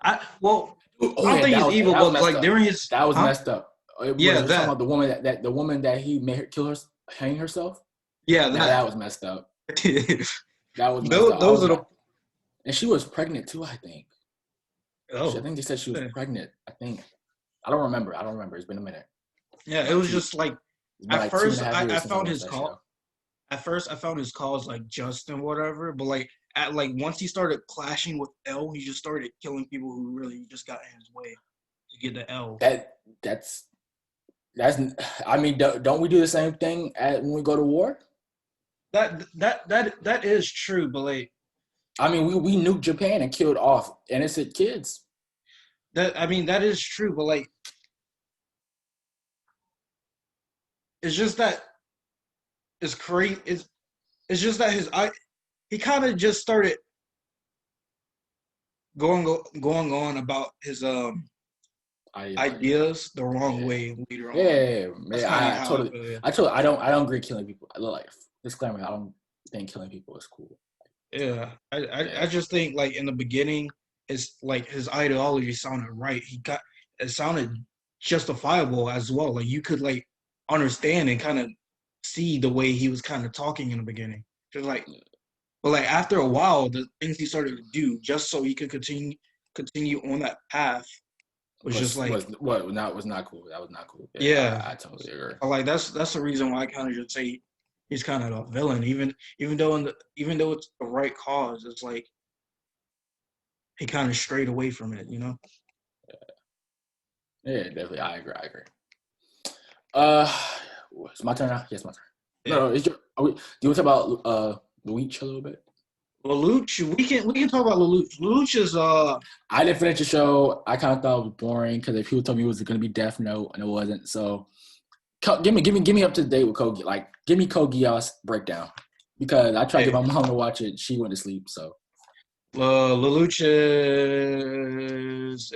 I don't think he's evil, but like during his that was messed up. Yeah, talking about the woman that he made her hang herself. Yeah, that was messed up. That was those are the. And she was pregnant too, I think. Oh, I think they said she was pregnant. I think. I don't remember. It's been a minute. Yeah, it was just like at first I found his call. At first I found his calls like just and whatever, but like once he started clashing with L, he just started killing people who really just got in his way to get the L. That's. I mean, don't we do the same thing when we go to war? That is true, but like, I mean, we nuked Japan and killed off innocent kids. That is true, but like, it's just that it's crazy. It's just that he kind of just started going on about his ideas the wrong way later on. Yeah. I don't agree killing people. I look like disclaimer. I don't think killing people is cool. Yeah, I just think like in the beginning, it's like his ideology sounded right. It sounded justifiable as well. Like you could like understand and kind of see the way he was kind of talking in the beginning. Just like, but like after a while, the things he started to do just so he could continue on that path was just like was not cool. That was not cool. Yeah, I totally agree. Like that's the reason why I kind of just say he's kind of a villain, even though it's the right cause. It's like he kind of strayed away from it, you know. Yeah, definitely. I agree. It's my turn now. Yes, my turn. Yeah. No, do you want to talk about Lelouch a little bit? Lelouch, we can talk about Lelouch. Lelouch is I didn't finish the show. I kind of thought it was boring because people told me it was going to be Death Note and it wasn't. So give me up to date with Code. Like give me Code Geass breakdown because I tried to get my mom to watch it. She went to sleep. So Lelouch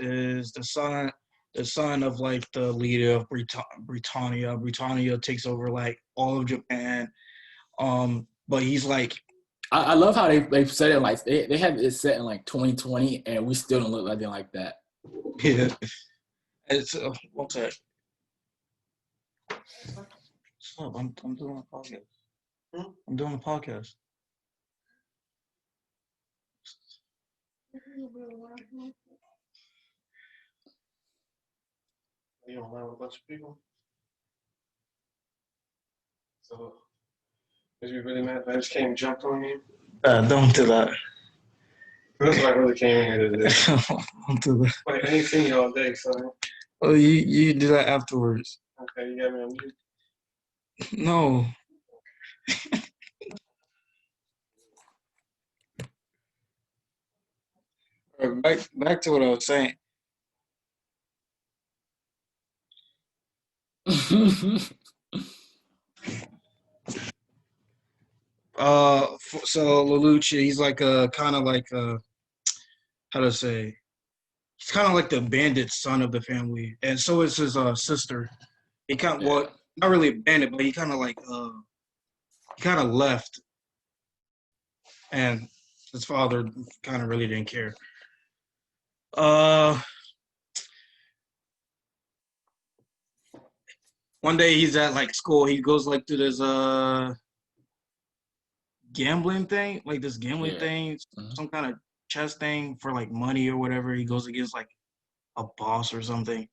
is the son of like the leader of Britannia. Britannia takes over like all of Japan. But he's like. I love how they said it like they have it set in like 2020 and we still don't look anything like that. Yeah, it's one sec. Stop! I'm doing a podcast. I'm doing a podcast. You don't lie with a bunch of people. So, is you really mad if I just came and jumped on you? Don't do that. That's what I really came in here to do. Don't do that. Like, I ain't seen you all day, so. Oh, you do that afterwards. Okay, you got me on mute. No. Back to what I was saying. So Lelouch, he's like a kind of like a, how to say, he's kind of like the bandit son of the family, and so is his sister. He kind of, well, not really a bandit, but he kind of like he kind of left, and his father kind of really didn't care. One day he's at like school. He goes like to this gambling thing, like this gambling thing, some kind of chess thing for like money or whatever. He goes against like a boss or something.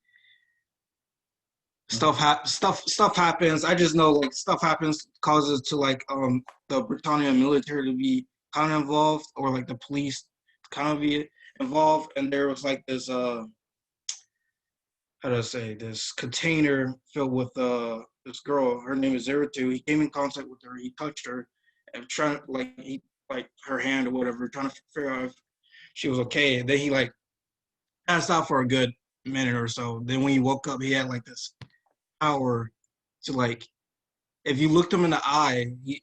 Stuff happens. I just know like stuff happens, causes to like the Britannia military to be kind of involved, or like the police to kind of be involved. And there was like this how do I say, this container filled with this girl. Her name is Zeratu. He came in contact with her. He touched her and trying to like her hand or whatever, trying to figure out if she was okay. And then he like passed out for a good minute or so. Then when he woke up, he had like this power to like, if you looked him in the eye, he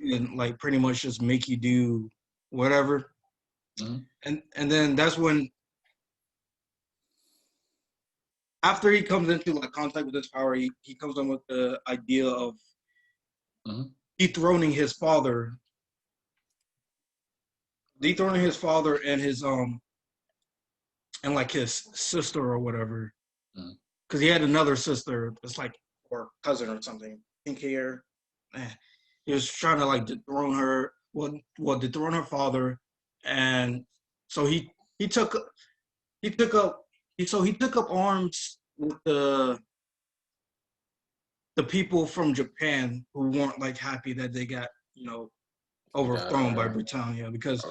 can like pretty much just make you do whatever. And then that's when, after he comes into like contact with this power, he comes in with the idea of dethroning his father and his and like his sister or whatever, because he had another sister that's like, or cousin or something, pink hair. He was trying to like dethrone her, dethrone her father, and so he took up arms with the people from Japan who weren't like happy that they got, you know, overthrown by Britannia, because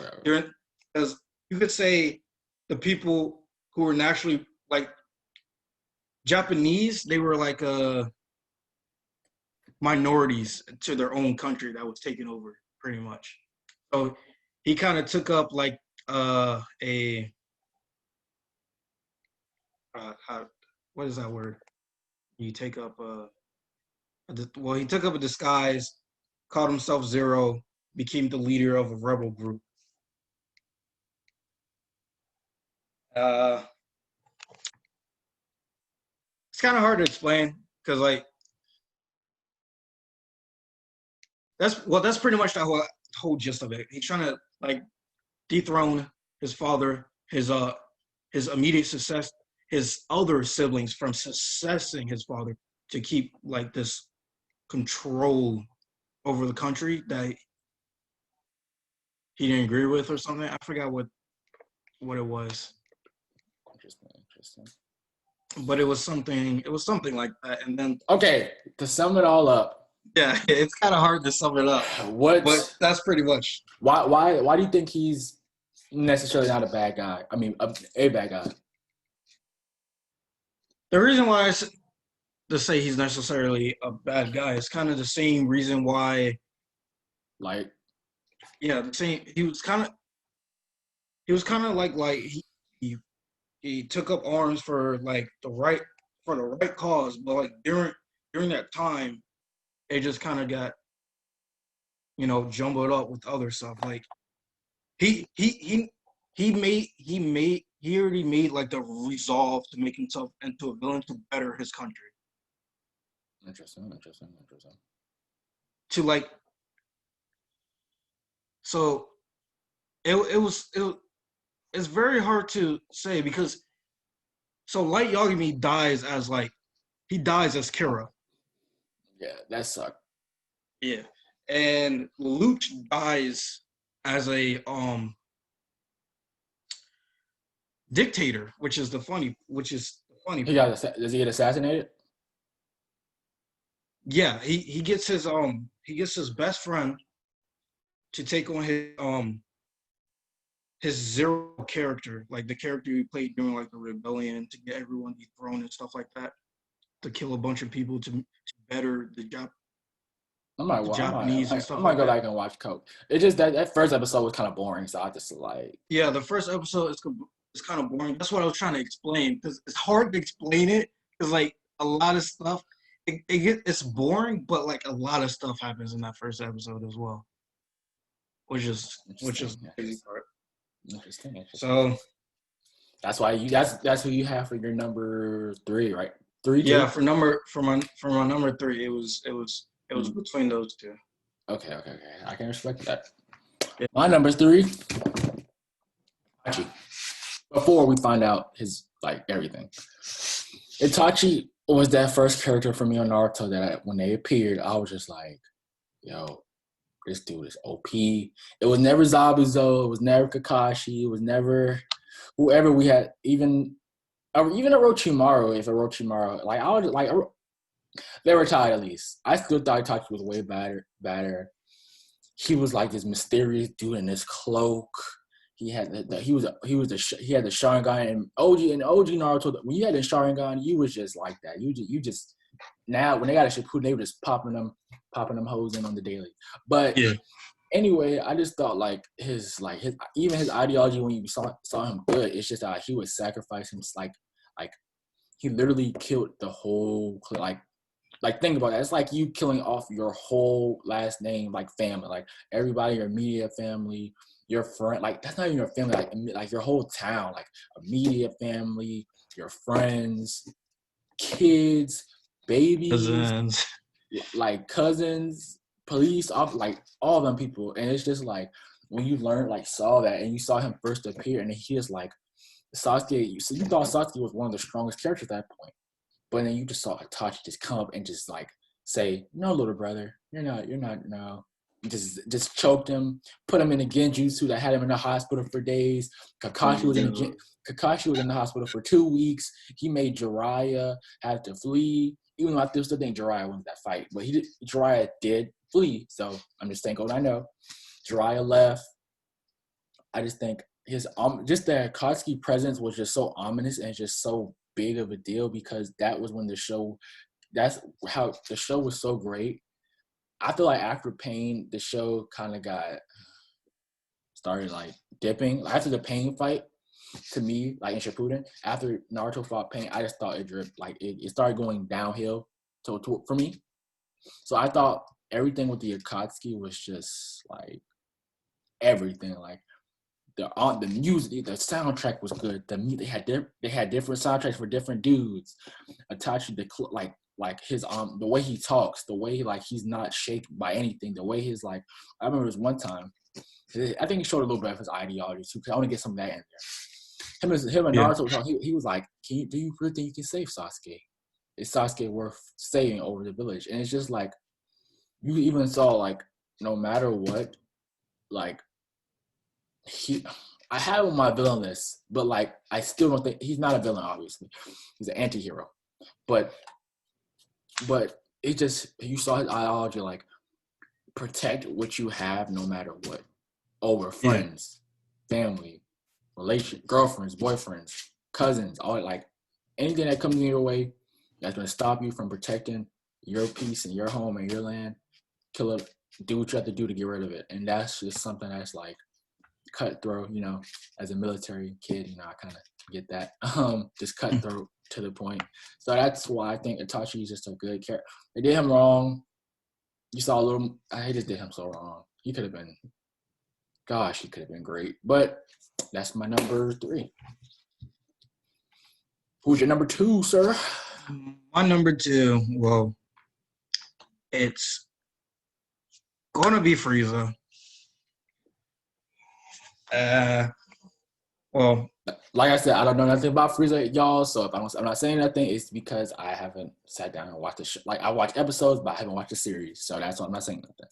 as you could say, the people who were naturally like Japanese, they were like minorities to their own country that was taken over pretty much. So he kind of took up like what is that word? You take up he took up a disguise, called himself Zero, became the leader of a rebel group. It's kind of hard to explain because like that's pretty much the whole gist of it. He's trying to like dethrone his father, his immediate success, his other siblings from successing his father, to keep like this control over the country that he didn't agree with or something. I forgot what it was. Interesting. But it was something like that. And then okay, to sum it all up. Yeah, it's kind of hard to sum it up. But that's pretty much. Why do you think he's necessarily not a bad guy? I mean, a bad guy. The reason why to say he's necessarily a bad guy is kind of the same reason why. Like. Yeah, the same. He was kind of like he took up arms for like the right cause, but like during that time, it just kind of got, you know, jumbled up with other stuff. Like he already made like the resolve to make himself into a villain to better his country. Interesting. To like, so it's very hard to say, because so Light Yagami dies as like, he dies as Kira. Yeah, that sucked. Yeah, and Lelouch dies as a dictator, which is the funny He part. does he get assassinated? Yeah, he gets his best friend to take on his Zero character, like the character he played during like the rebellion to get everyone dethroned and stuff like that, to kill a bunch of people to better the Japanese and I stuff might like go that. back and watch Coke. It's just that first episode was kind of boring, so I just like. Yeah, the first episode is kind of boring. That's what I was trying to explain because it's hard to explain it because like a lot of stuff it's boring, but like a lot of stuff happens in that first episode as well, which is the crazy part. Interesting. So That's why that's who you have for your number 3, right? 3, 2? yeah, for my number 3, it was between those two. Okay. I can respect that. Yeah. My number 3, Itachi. Before we find out his like everything, Itachi was that first character for me on Naruto that when they appeared, I was just like, yo, this dude is OP. It was never Zabuza. It was never Kakashi. It was never whoever we had. Even Orochimaru. If Orochimaru, like I would like, they were tied at least. I still thought Itachi was way better. He was like this mysterious dude in this cloak. He had he had the Sharingan and OG Naruto. When you had the Sharingan, you was just like that. You just now when they got a Shippuden, they were just popping them hoes in on the daily. But Yeah. Anyway, I just thought like his even his ideology when you saw him good, it's just that he would sacrifice him like he literally killed the whole think about that. It's like you killing off your whole last name, like family, like everybody, your immediate family, your friend, like that's not even your family, like your whole town, like immediate family, your friends, kids, babies, like cousins, police, like all of them people. And it's just like when you saw that and you saw him first appear, and he just like Sasuke. So you thought Sasuke was one of the strongest characters at that point. But then you just saw Itachi just come up and just like say, "No, little brother, you're not. No." Just choked him, put him in a genjutsu that had him in the hospital for days. Kakashi was in the hospital for 2 weeks. He made Jiraiya have to flee, even though I still think Jiraiya won that fight. But Jiraiya did flee. So I'm just saying what I know. Jiraiya left. I just think his just the Akatsuki presence was just so ominous and just so big of a deal because that was when that's how the show was so great. I feel like after Pain, the show kind of started like dipping. After the Pain fight, to me, like in Shippuden, after Naruto fought Pain, I just thought it dripped. Like it started going downhill for me. So I thought everything with the Akatsuki was just like everything. Like the music, the soundtrack was good. They had different soundtracks for different dudes. Itachi, like his the way he talks, the way like he's not shaken by anything, the way his like I remember this one time, I think he showed a little bit of his ideology too, because I want to get some of that in there. Him and Naruto talking, he was like, do you really think you can save Sasuke? Is Sasuke worth saving over the village? And it's just like you even saw like no matter what, like I have him on my villain list, but like I still don't think he's not a villain, obviously. He's an anti-hero. But it just you saw his ideology like protect what you have no matter what over friends, family, girlfriends, boyfriends, cousins, all like anything that comes in your way that's gonna stop you from protecting your peace and your home and your land, kill it, do what you have to do to get rid of it. And that's just something that's like cutthroat, as a military kid, I kind of get that. Just cutthroat to the point. So that's why I think Itachi is just a good character. They did him wrong. You saw a little. I just did him so wrong. He could have been great. But that's my number 3. Who's your number 2, sir? My number 2, well, it's gonna be Frieza. Well, Like I said, I don't know nothing about Frieza, y'all. So if I'm not saying nothing, it's because I haven't sat down and watched the show. Like I watch episodes, but I haven't watched the series. So that's why I'm not saying nothing.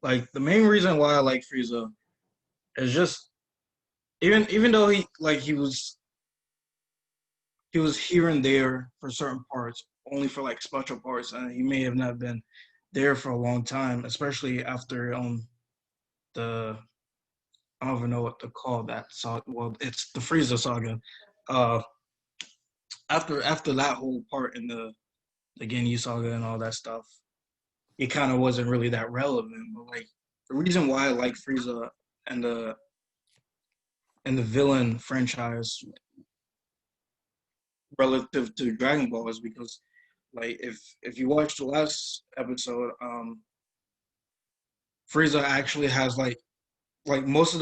like the main reason why I like Frieza is just even though he was here and there for certain parts, only for like special parts, and he may have not been there for a long time, especially after the I don't even know what to call that saga. Well, it's the Frieza saga. Uh, after that whole part in the Ginyu saga and all that stuff, it kind of wasn't really that relevant. But like the reason why I like Frieza and the villain franchise relative to Dragon Ball is because like if you watch the last episode, Frieza actually has like most of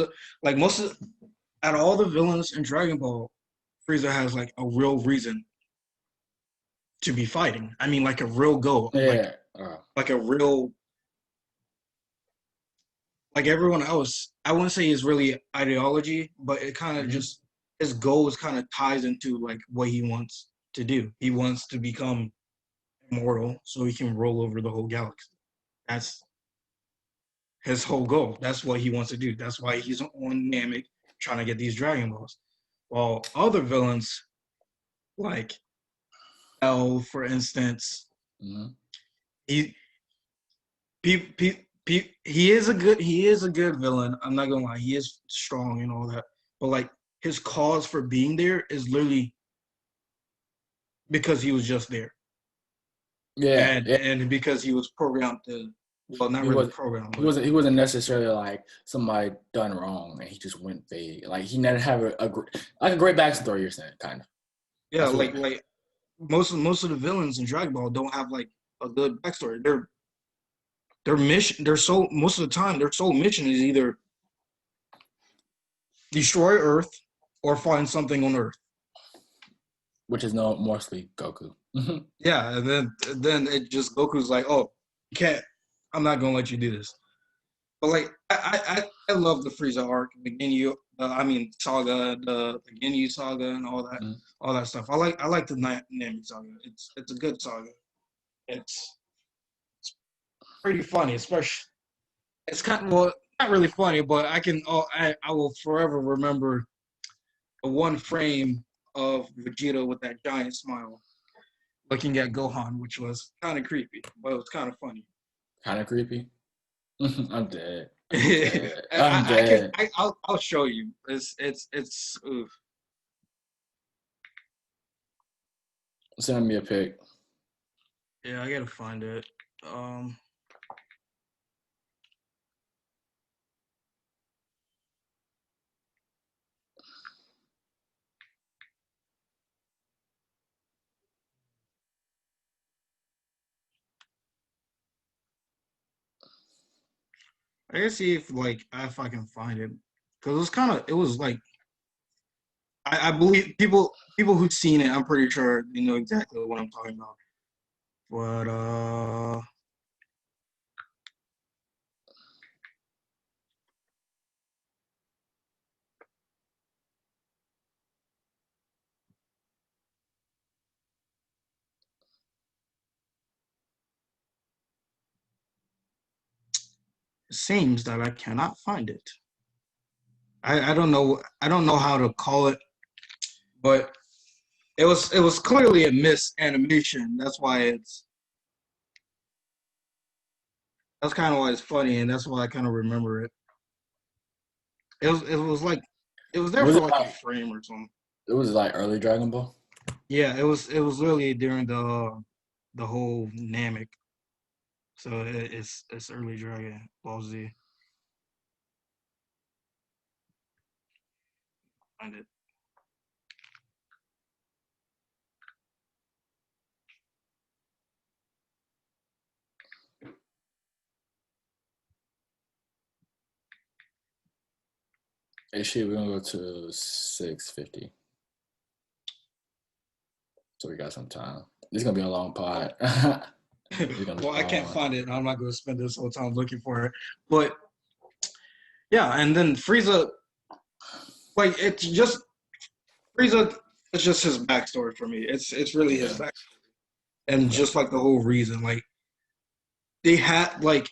out of all the villains in Dragon Ball, Frieza has like a real reason to be fighting. I mean, like a real goal, Yeah. like a real like everyone else. I wouldn't say it's really ideology, but it kind of just his goals kind of ties into like what he wants to do. He wants to become immortal so he can roll over the whole galaxy. That's his whole goal. That's what he wants to do. That's why he's on Namek trying to get these Dragon Balls. While other villains, like L, for instance, he he is a good villain. I'm not gonna lie, he is strong and all that. But like his cause for being there is literally because he was just there. Yeah. And because he was programmed to well not He really was programmed, he wasn't necessarily like somebody done wrong and he just went vague. Like he never have a great backstory. You're saying kind of. yeah, That's what- like most of the villains in Dragon Ball don't have like a good backstory. Their mission, most of the time their sole mission is either destroy Earth or find something on Earth. which is no mostly Goku. Yeah, and then it just Goku's like, oh, you can't. I'm not gonna let you do this. But like, I love the Frieza arc, the Ginyu, saga, the Ginyu saga, and all that stuff. I like the Namek saga. It's a good saga. It's pretty funny, especially. It's kind of well, not really funny, but I will forever remember the one frame of Vegeta with that giant smile, looking at Gohan, which was kind of creepy, but it was kind of funny. Kind of creepy. I'm dead. I'll show you. It's oof. Send me a pic. Yeah, I gotta find it. I gotta see if I can find it because it was like I believe people who've seen it. I'm pretty sure they know exactly what I'm talking about. But it seems that I cannot find it. I don't know how to call it, but it was clearly a miss animation. That's kind of why it's funny, and that's why I kind of remember it. It was like it was there Was for it like a frame or something. It was like early Dragon Ball. Yeah, it was really during the whole Namek. So it's early Dragon Ball Z. Find it. Hey, shit, we're gonna go to 6:50. So we got some time. This is gonna be a long pod. Well, I can't find it. I'm not going to spend this whole time looking for it. But yeah, and then Frieza, like it's just Frieza. It's just his backstory for me. It's really his Yeah. back, and just like the whole reason, like they had like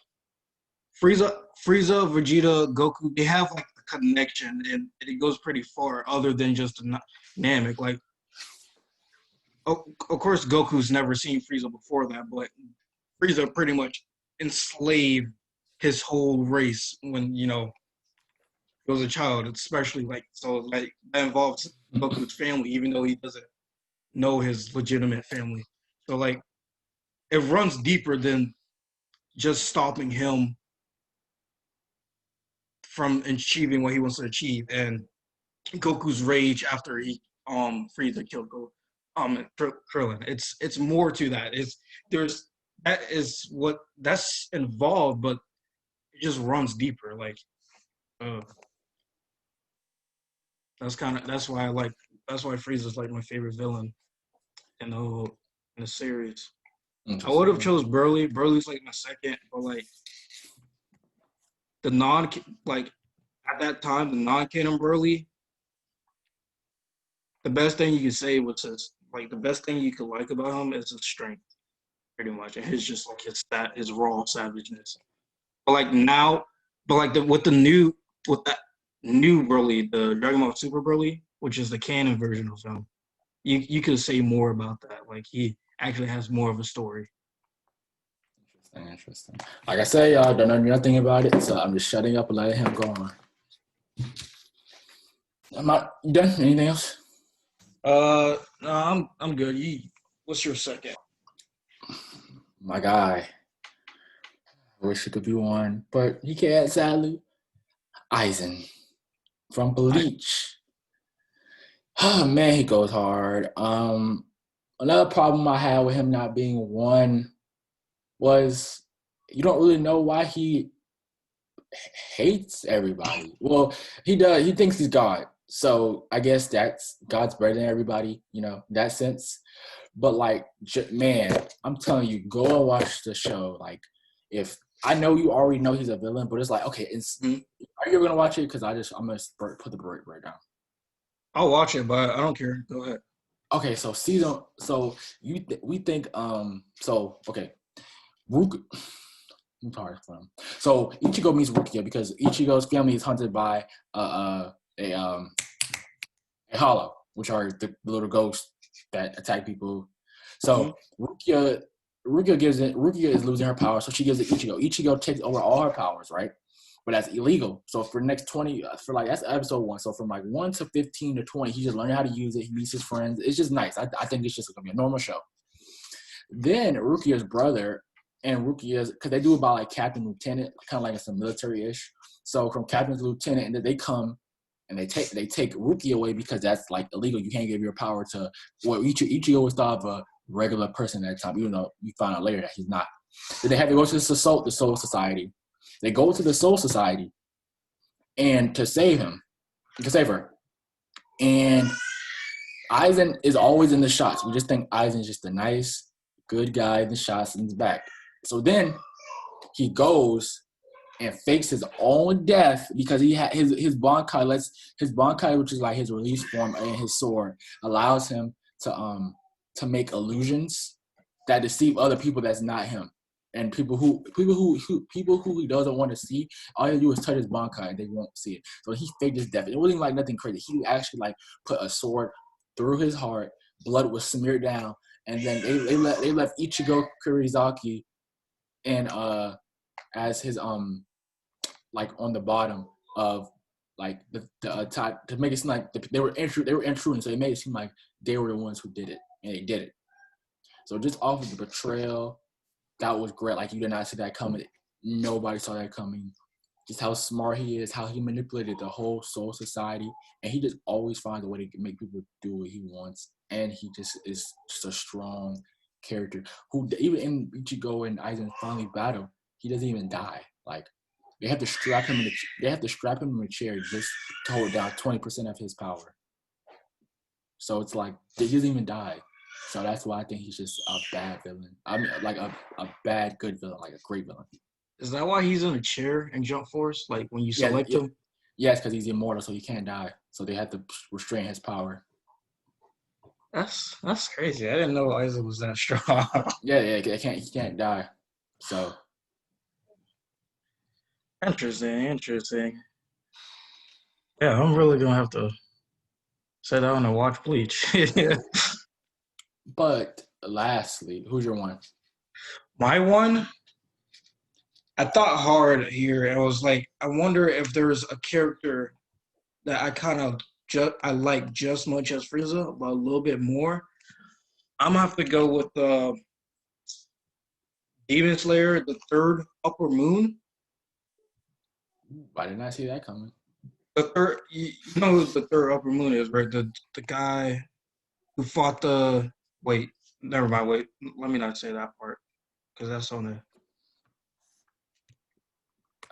Frieza, Vegeta, Goku. They have like a connection, and it goes pretty far, other than just Namek. Like, of course, Goku's never seen Frieza before that, but Frieza pretty much enslaved his whole race when he was a child, especially like so like that involves Goku's family, even though he doesn't know his legitimate family. So like it runs deeper than just stopping him from achieving what he wants to achieve, and Goku's rage after he Frieza killed Krillin. It's more to that. There's that's involved, but it just runs deeper. Like uh, that's why Frieza's like my favorite villain in the series. I would have Interesting. chose Broly. Broly's like my second, but like the non like at that time the non-canon Broly, the best thing you could say was the best thing you could like about him is his strength, pretty much, and his just like his raw savageness. But like now, but like with that new Broly, the Dragon Ball Super Broly, which is the canon version of him, you could say more about that. Like he actually has more of a story. Interesting. Like I said, y'all don't know nothing about it, so I'm just shutting up and letting him go on. You done? Anything else? No, I'm good. What's your second? My guy. I wish it could be one, but he can't, sadly. Aizen from Bleach. Oh man, he goes hard. Another problem I had with him not being one was you don't really know why he hates everybody. Well, he does. He thinks he's God. So I guess that's God's better than everybody, in that sense. But like, man, I'm telling you, go and watch the show. Like, if I know you already know he's a villain, but it's like, okay, are you gonna watch it? Because I'm gonna put the break right now. I'll watch it, but I don't care. Go ahead. Okay, so we think okay, Rukia. I'm sorry for him. So Ichigo meets Rukia because Ichigo's family is hunted by a hollow, which are the little ghosts that attack people. So Rukia is losing her power, so she gives it Ichigo. Ichigo takes over all her powers, right? But that's illegal. So for the next 20, that's episode 1. So from like 1 to 15 to 20, he's just learning how to use it. He meets his friends. It's just nice. I think it's just gonna be a normal show. Then Rukia's brother and Rukia's, because they do it by like captain lieutenant, kind of like it's a military-ish. So from captain to lieutenant, and then they come and they take Rukia away because that's like illegal. You can't give your power to Ichigo was thought of a regular person at the time, even though you find out later that he's not. Then they have to go to the Soul Society. They go to the Soul Society and to save her. And Aizen is always in the shots. We just think Aizen's just a nice, good guy in the shots in his back. So then he goes and fakes his own death because he had his Bankai, which is like his release form and his sword, allows him to make illusions that deceive other people that's not him. And people who he doesn't want to see, all you do is touch his Bankai and they won't see it. So he faked his death. It wasn't like nothing crazy. He actually like put a sword through his heart. Blood was smeared down, and then they left Ichigo Kurizaki and as his like on the bottom of like the top to make it seem like they were intruding. So it made it seem like they were the ones who did it, and they did it. So just off of the betrayal. That was great. Like, you did not see that coming. Nobody saw that coming. Just how smart he is, how he manipulated the whole Soul Society. And he just always finds a way to make people do what he wants. And he just is just a strong character who, even in Ichigo and Aizen finally battle, he doesn't even die. Like, they have to strap him in a chair just to hold down 20% of his power. So it's like, he doesn't even die. So that's why I think he's just a bad villain. I mean, like a bad, good villain, like a great villain. Is that why he's in a chair in Jump Force? Like when you select him? Yes, because he's immortal, so he can't die. so they had to restrain his power. That's crazy. I didn't know Aizen was that strong. Yeah, he can't die. So Interesting. Yeah, I'm really gonna have to sit down and watch Bleach. but lastly, who's your one? My one, I thought hard here, and I was like, I wonder if there's a character that I kind of I like just much as Frieza, but a little bit more. I'm gonna have to go with Demon Slayer, the third Upper Moon. I did not see that coming. The third, you know who the third Upper Moon is, right? The guy who fought the. Wait, never mind. Wait, let me not say that part because that's on the.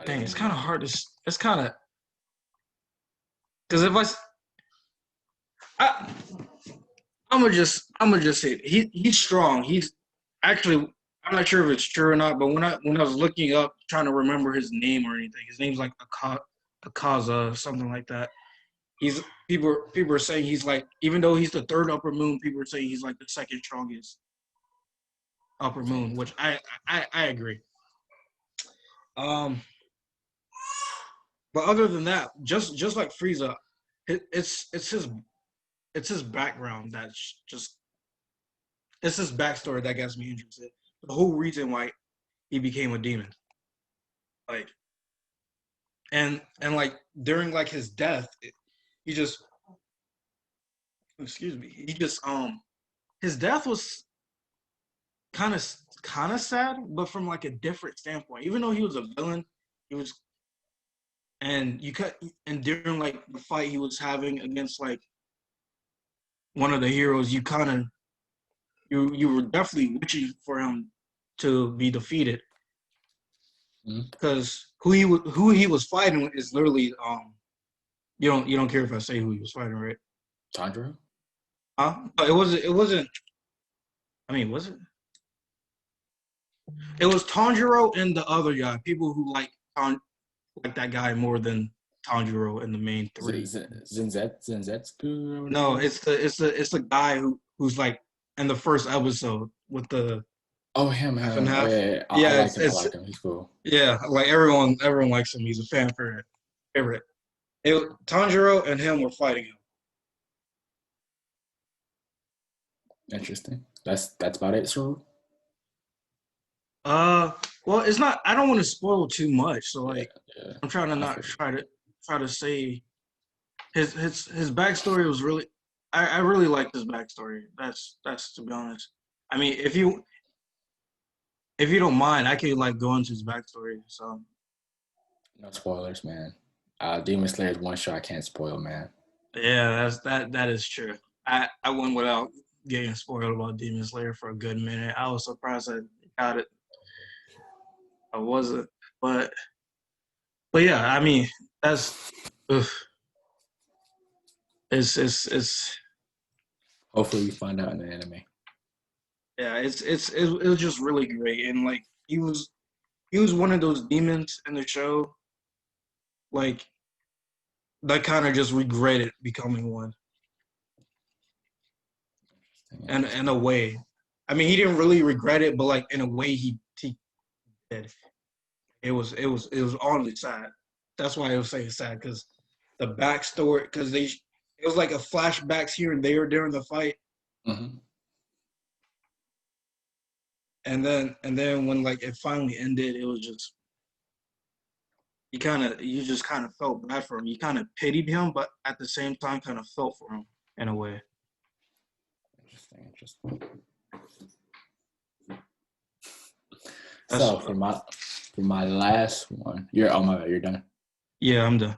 Dang, it's kind of hard to. It's kind of. Because if I'm gonna just say it. He's strong. He's actually, I'm not sure if it's true or not, but when I was looking up trying to remember his name or anything, his name's like Akaza, something like that. He's people are saying he's like, even though he's the third Upper Moon, people are saying he's like the second strongest Upper Moon, which I agree. But other than that, just like Frieza, it's his background that's just it's his backstory that gets me interested. The whole reason why he became a demon, like, and like during like his death, he just his death was kind of sad, but from like a different standpoint. Even though he was a villain, he was, and during like the fight he was having against like one of the heroes, you were definitely wishing for him to be defeated, because who he was fighting is literally you don't care if I say who he was fighting, right? Tanjiro? It wasn't. I mean, was it? It was Tanjiro and the other guy. People who like that guy more than Tanjiro in the main three. Zenzetsu? No, it's the guy who's like in the first episode with the him. half and half. Oh, yeah. Yeah, I like him. He's cool. Yeah, like everyone likes him. He's a fan favorite. Tanjiro and him were fighting him. Interesting. That's about it, sir. Well, it's not. I don't want to spoil too much, so like, yeah. I'm trying to not try to say his backstory was really. I really liked his backstory. That's to be honest. I mean, if you don't mind, I could like go into his backstory. So. No spoilers, man. Demon Slayer is one show I can't spoil, man. Yeah, that is true. I went without getting spoiled about Demon Slayer for a good minute. I was surprised I got it. I wasn't, but yeah. I mean, that's it's. Hopefully, we find out in the anime. Yeah, it was just really great, and like he was one of those demons in the show, like that kind of just regretted becoming one. And in a way, I mean, he didn't really regret it, but like in a way, he did. It was honestly sad. That's why I was saying sad, because the backstory, because it was like a flashbacks here and there during the fight. Mm-hmm. And then when like it finally ended, it was just you just kind of felt bad for him. You kind of pitied him, but at the same time, kind of felt for him in a way. Interesting. So for my last one, you're done. Yeah, I'm done.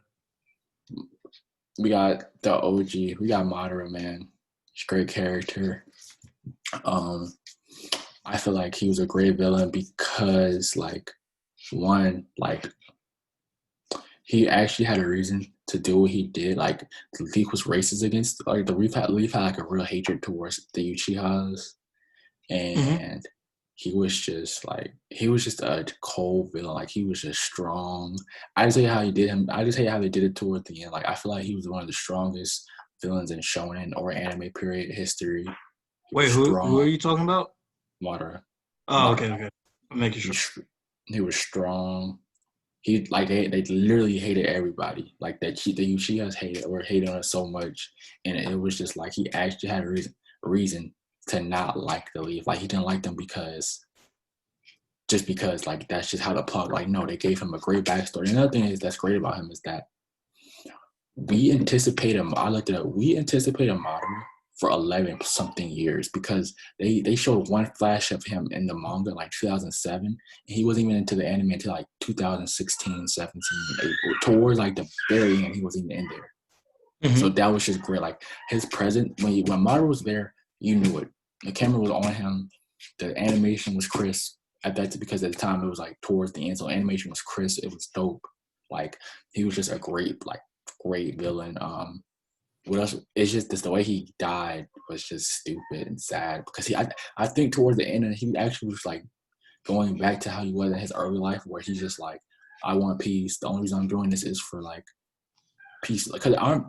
We got the OG. We got Madara, man. He's a great character. I feel like he was a great villain because, like, one, like, he actually had a reason to do what he did. Like, the Leaf was racist against, like, the Leaf had like a real hatred towards the Uchihas, and he was just a cold villain. Like he was just strong. I just tell you how he did him. I just tell you how they did it toward the end. Like I feel like he was one of the strongest villains in shonen or anime period history. He Wait, was who are strong. you talking about? Madara. Oh, Madara. okay. I'm making He, sure. he was strong. He like they literally hated everybody. Like that the Uchihas hated on us so much, and it was just like he actually had a reason to not like the leaf. Like he didn't like them because like that's just how the plot. Like no, they gave him a great backstory. Another thing that's great about him is that we anticipate him. I looked it up. We anticipated Madara for 11 something years because they showed one flash of him in the manga like 2007, and he wasn't even into the anime until like 2016, 17, 8, towards like the very end. He wasn't even in there. So that was just great. Like his presence when Madara was there, you knew it. The camera was on him. The animation was crisp. At that because at the time it was like towards the end, so animation was crisp. It was dope. Like he was just a great villain. What else? It's just the way he died was just stupid and sad because I think towards the end he actually was like going back to how he was in his early life where he's just like, I want peace. The only reason I'm doing this is for like peace. Because I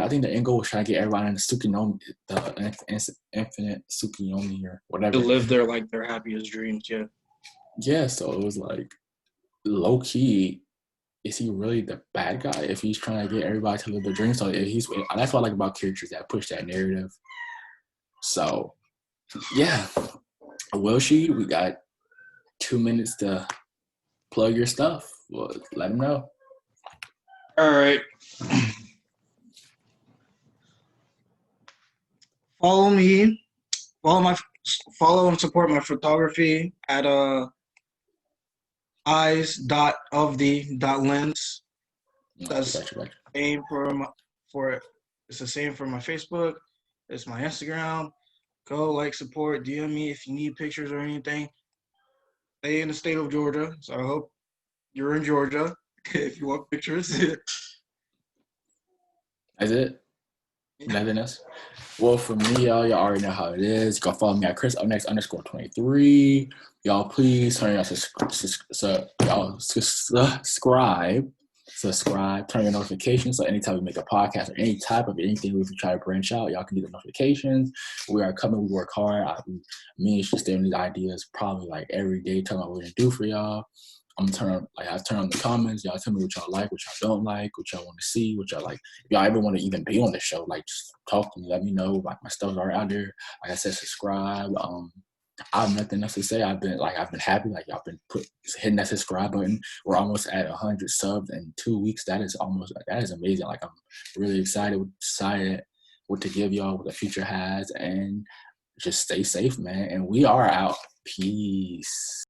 think the end goal was trying to get everybody in the Tsukuyomi, the infinite Tsukuyomi or whatever. To live their happiest dreams, yeah. Yeah, so it was like low key. Is he really the bad guy if he's trying to get everybody to live their dreams? So that's what I like about characters that push that narrative. So yeah, Wilshi, we got 2 minutes to plug your stuff. Well, let them know. All right. Follow me. Follow and support my photography at eyes.ofthee.lens. That's Gotcha. aim for it's the same for my Facebook. It's my Instagram. Go like, support, DM me if you need pictures or anything. Stay in the state of Georgia, so I hope you're in Georgia if you want pictures. That's it. Nothing else. Well, for me, y'all already know how it is. You can follow me at Chris_23. Y'all, please turn on subscribe, turn your notifications. So anytime we make a podcast or any type of anything we try to branch out, y'all can get the notifications. We are coming. We work hard. Me and just staring these ideas probably like every day, telling what we're gonna do for y'all. I turn on the comments. Y'all tell me what y'all like, what y'all don't like, what y'all want to see, what y'all like. If y'all ever want to even be on the show, like just talk to me, let me know. Like my stuff's already out there. Like I said, subscribe. I have nothing else to say. I've been happy. Like y'all been hitting that subscribe button. We're almost at 100 subs in 2 weeks. That is amazing. Like I'm really excited what to give y'all, what the future has, and just stay safe, man. And we are out. Peace.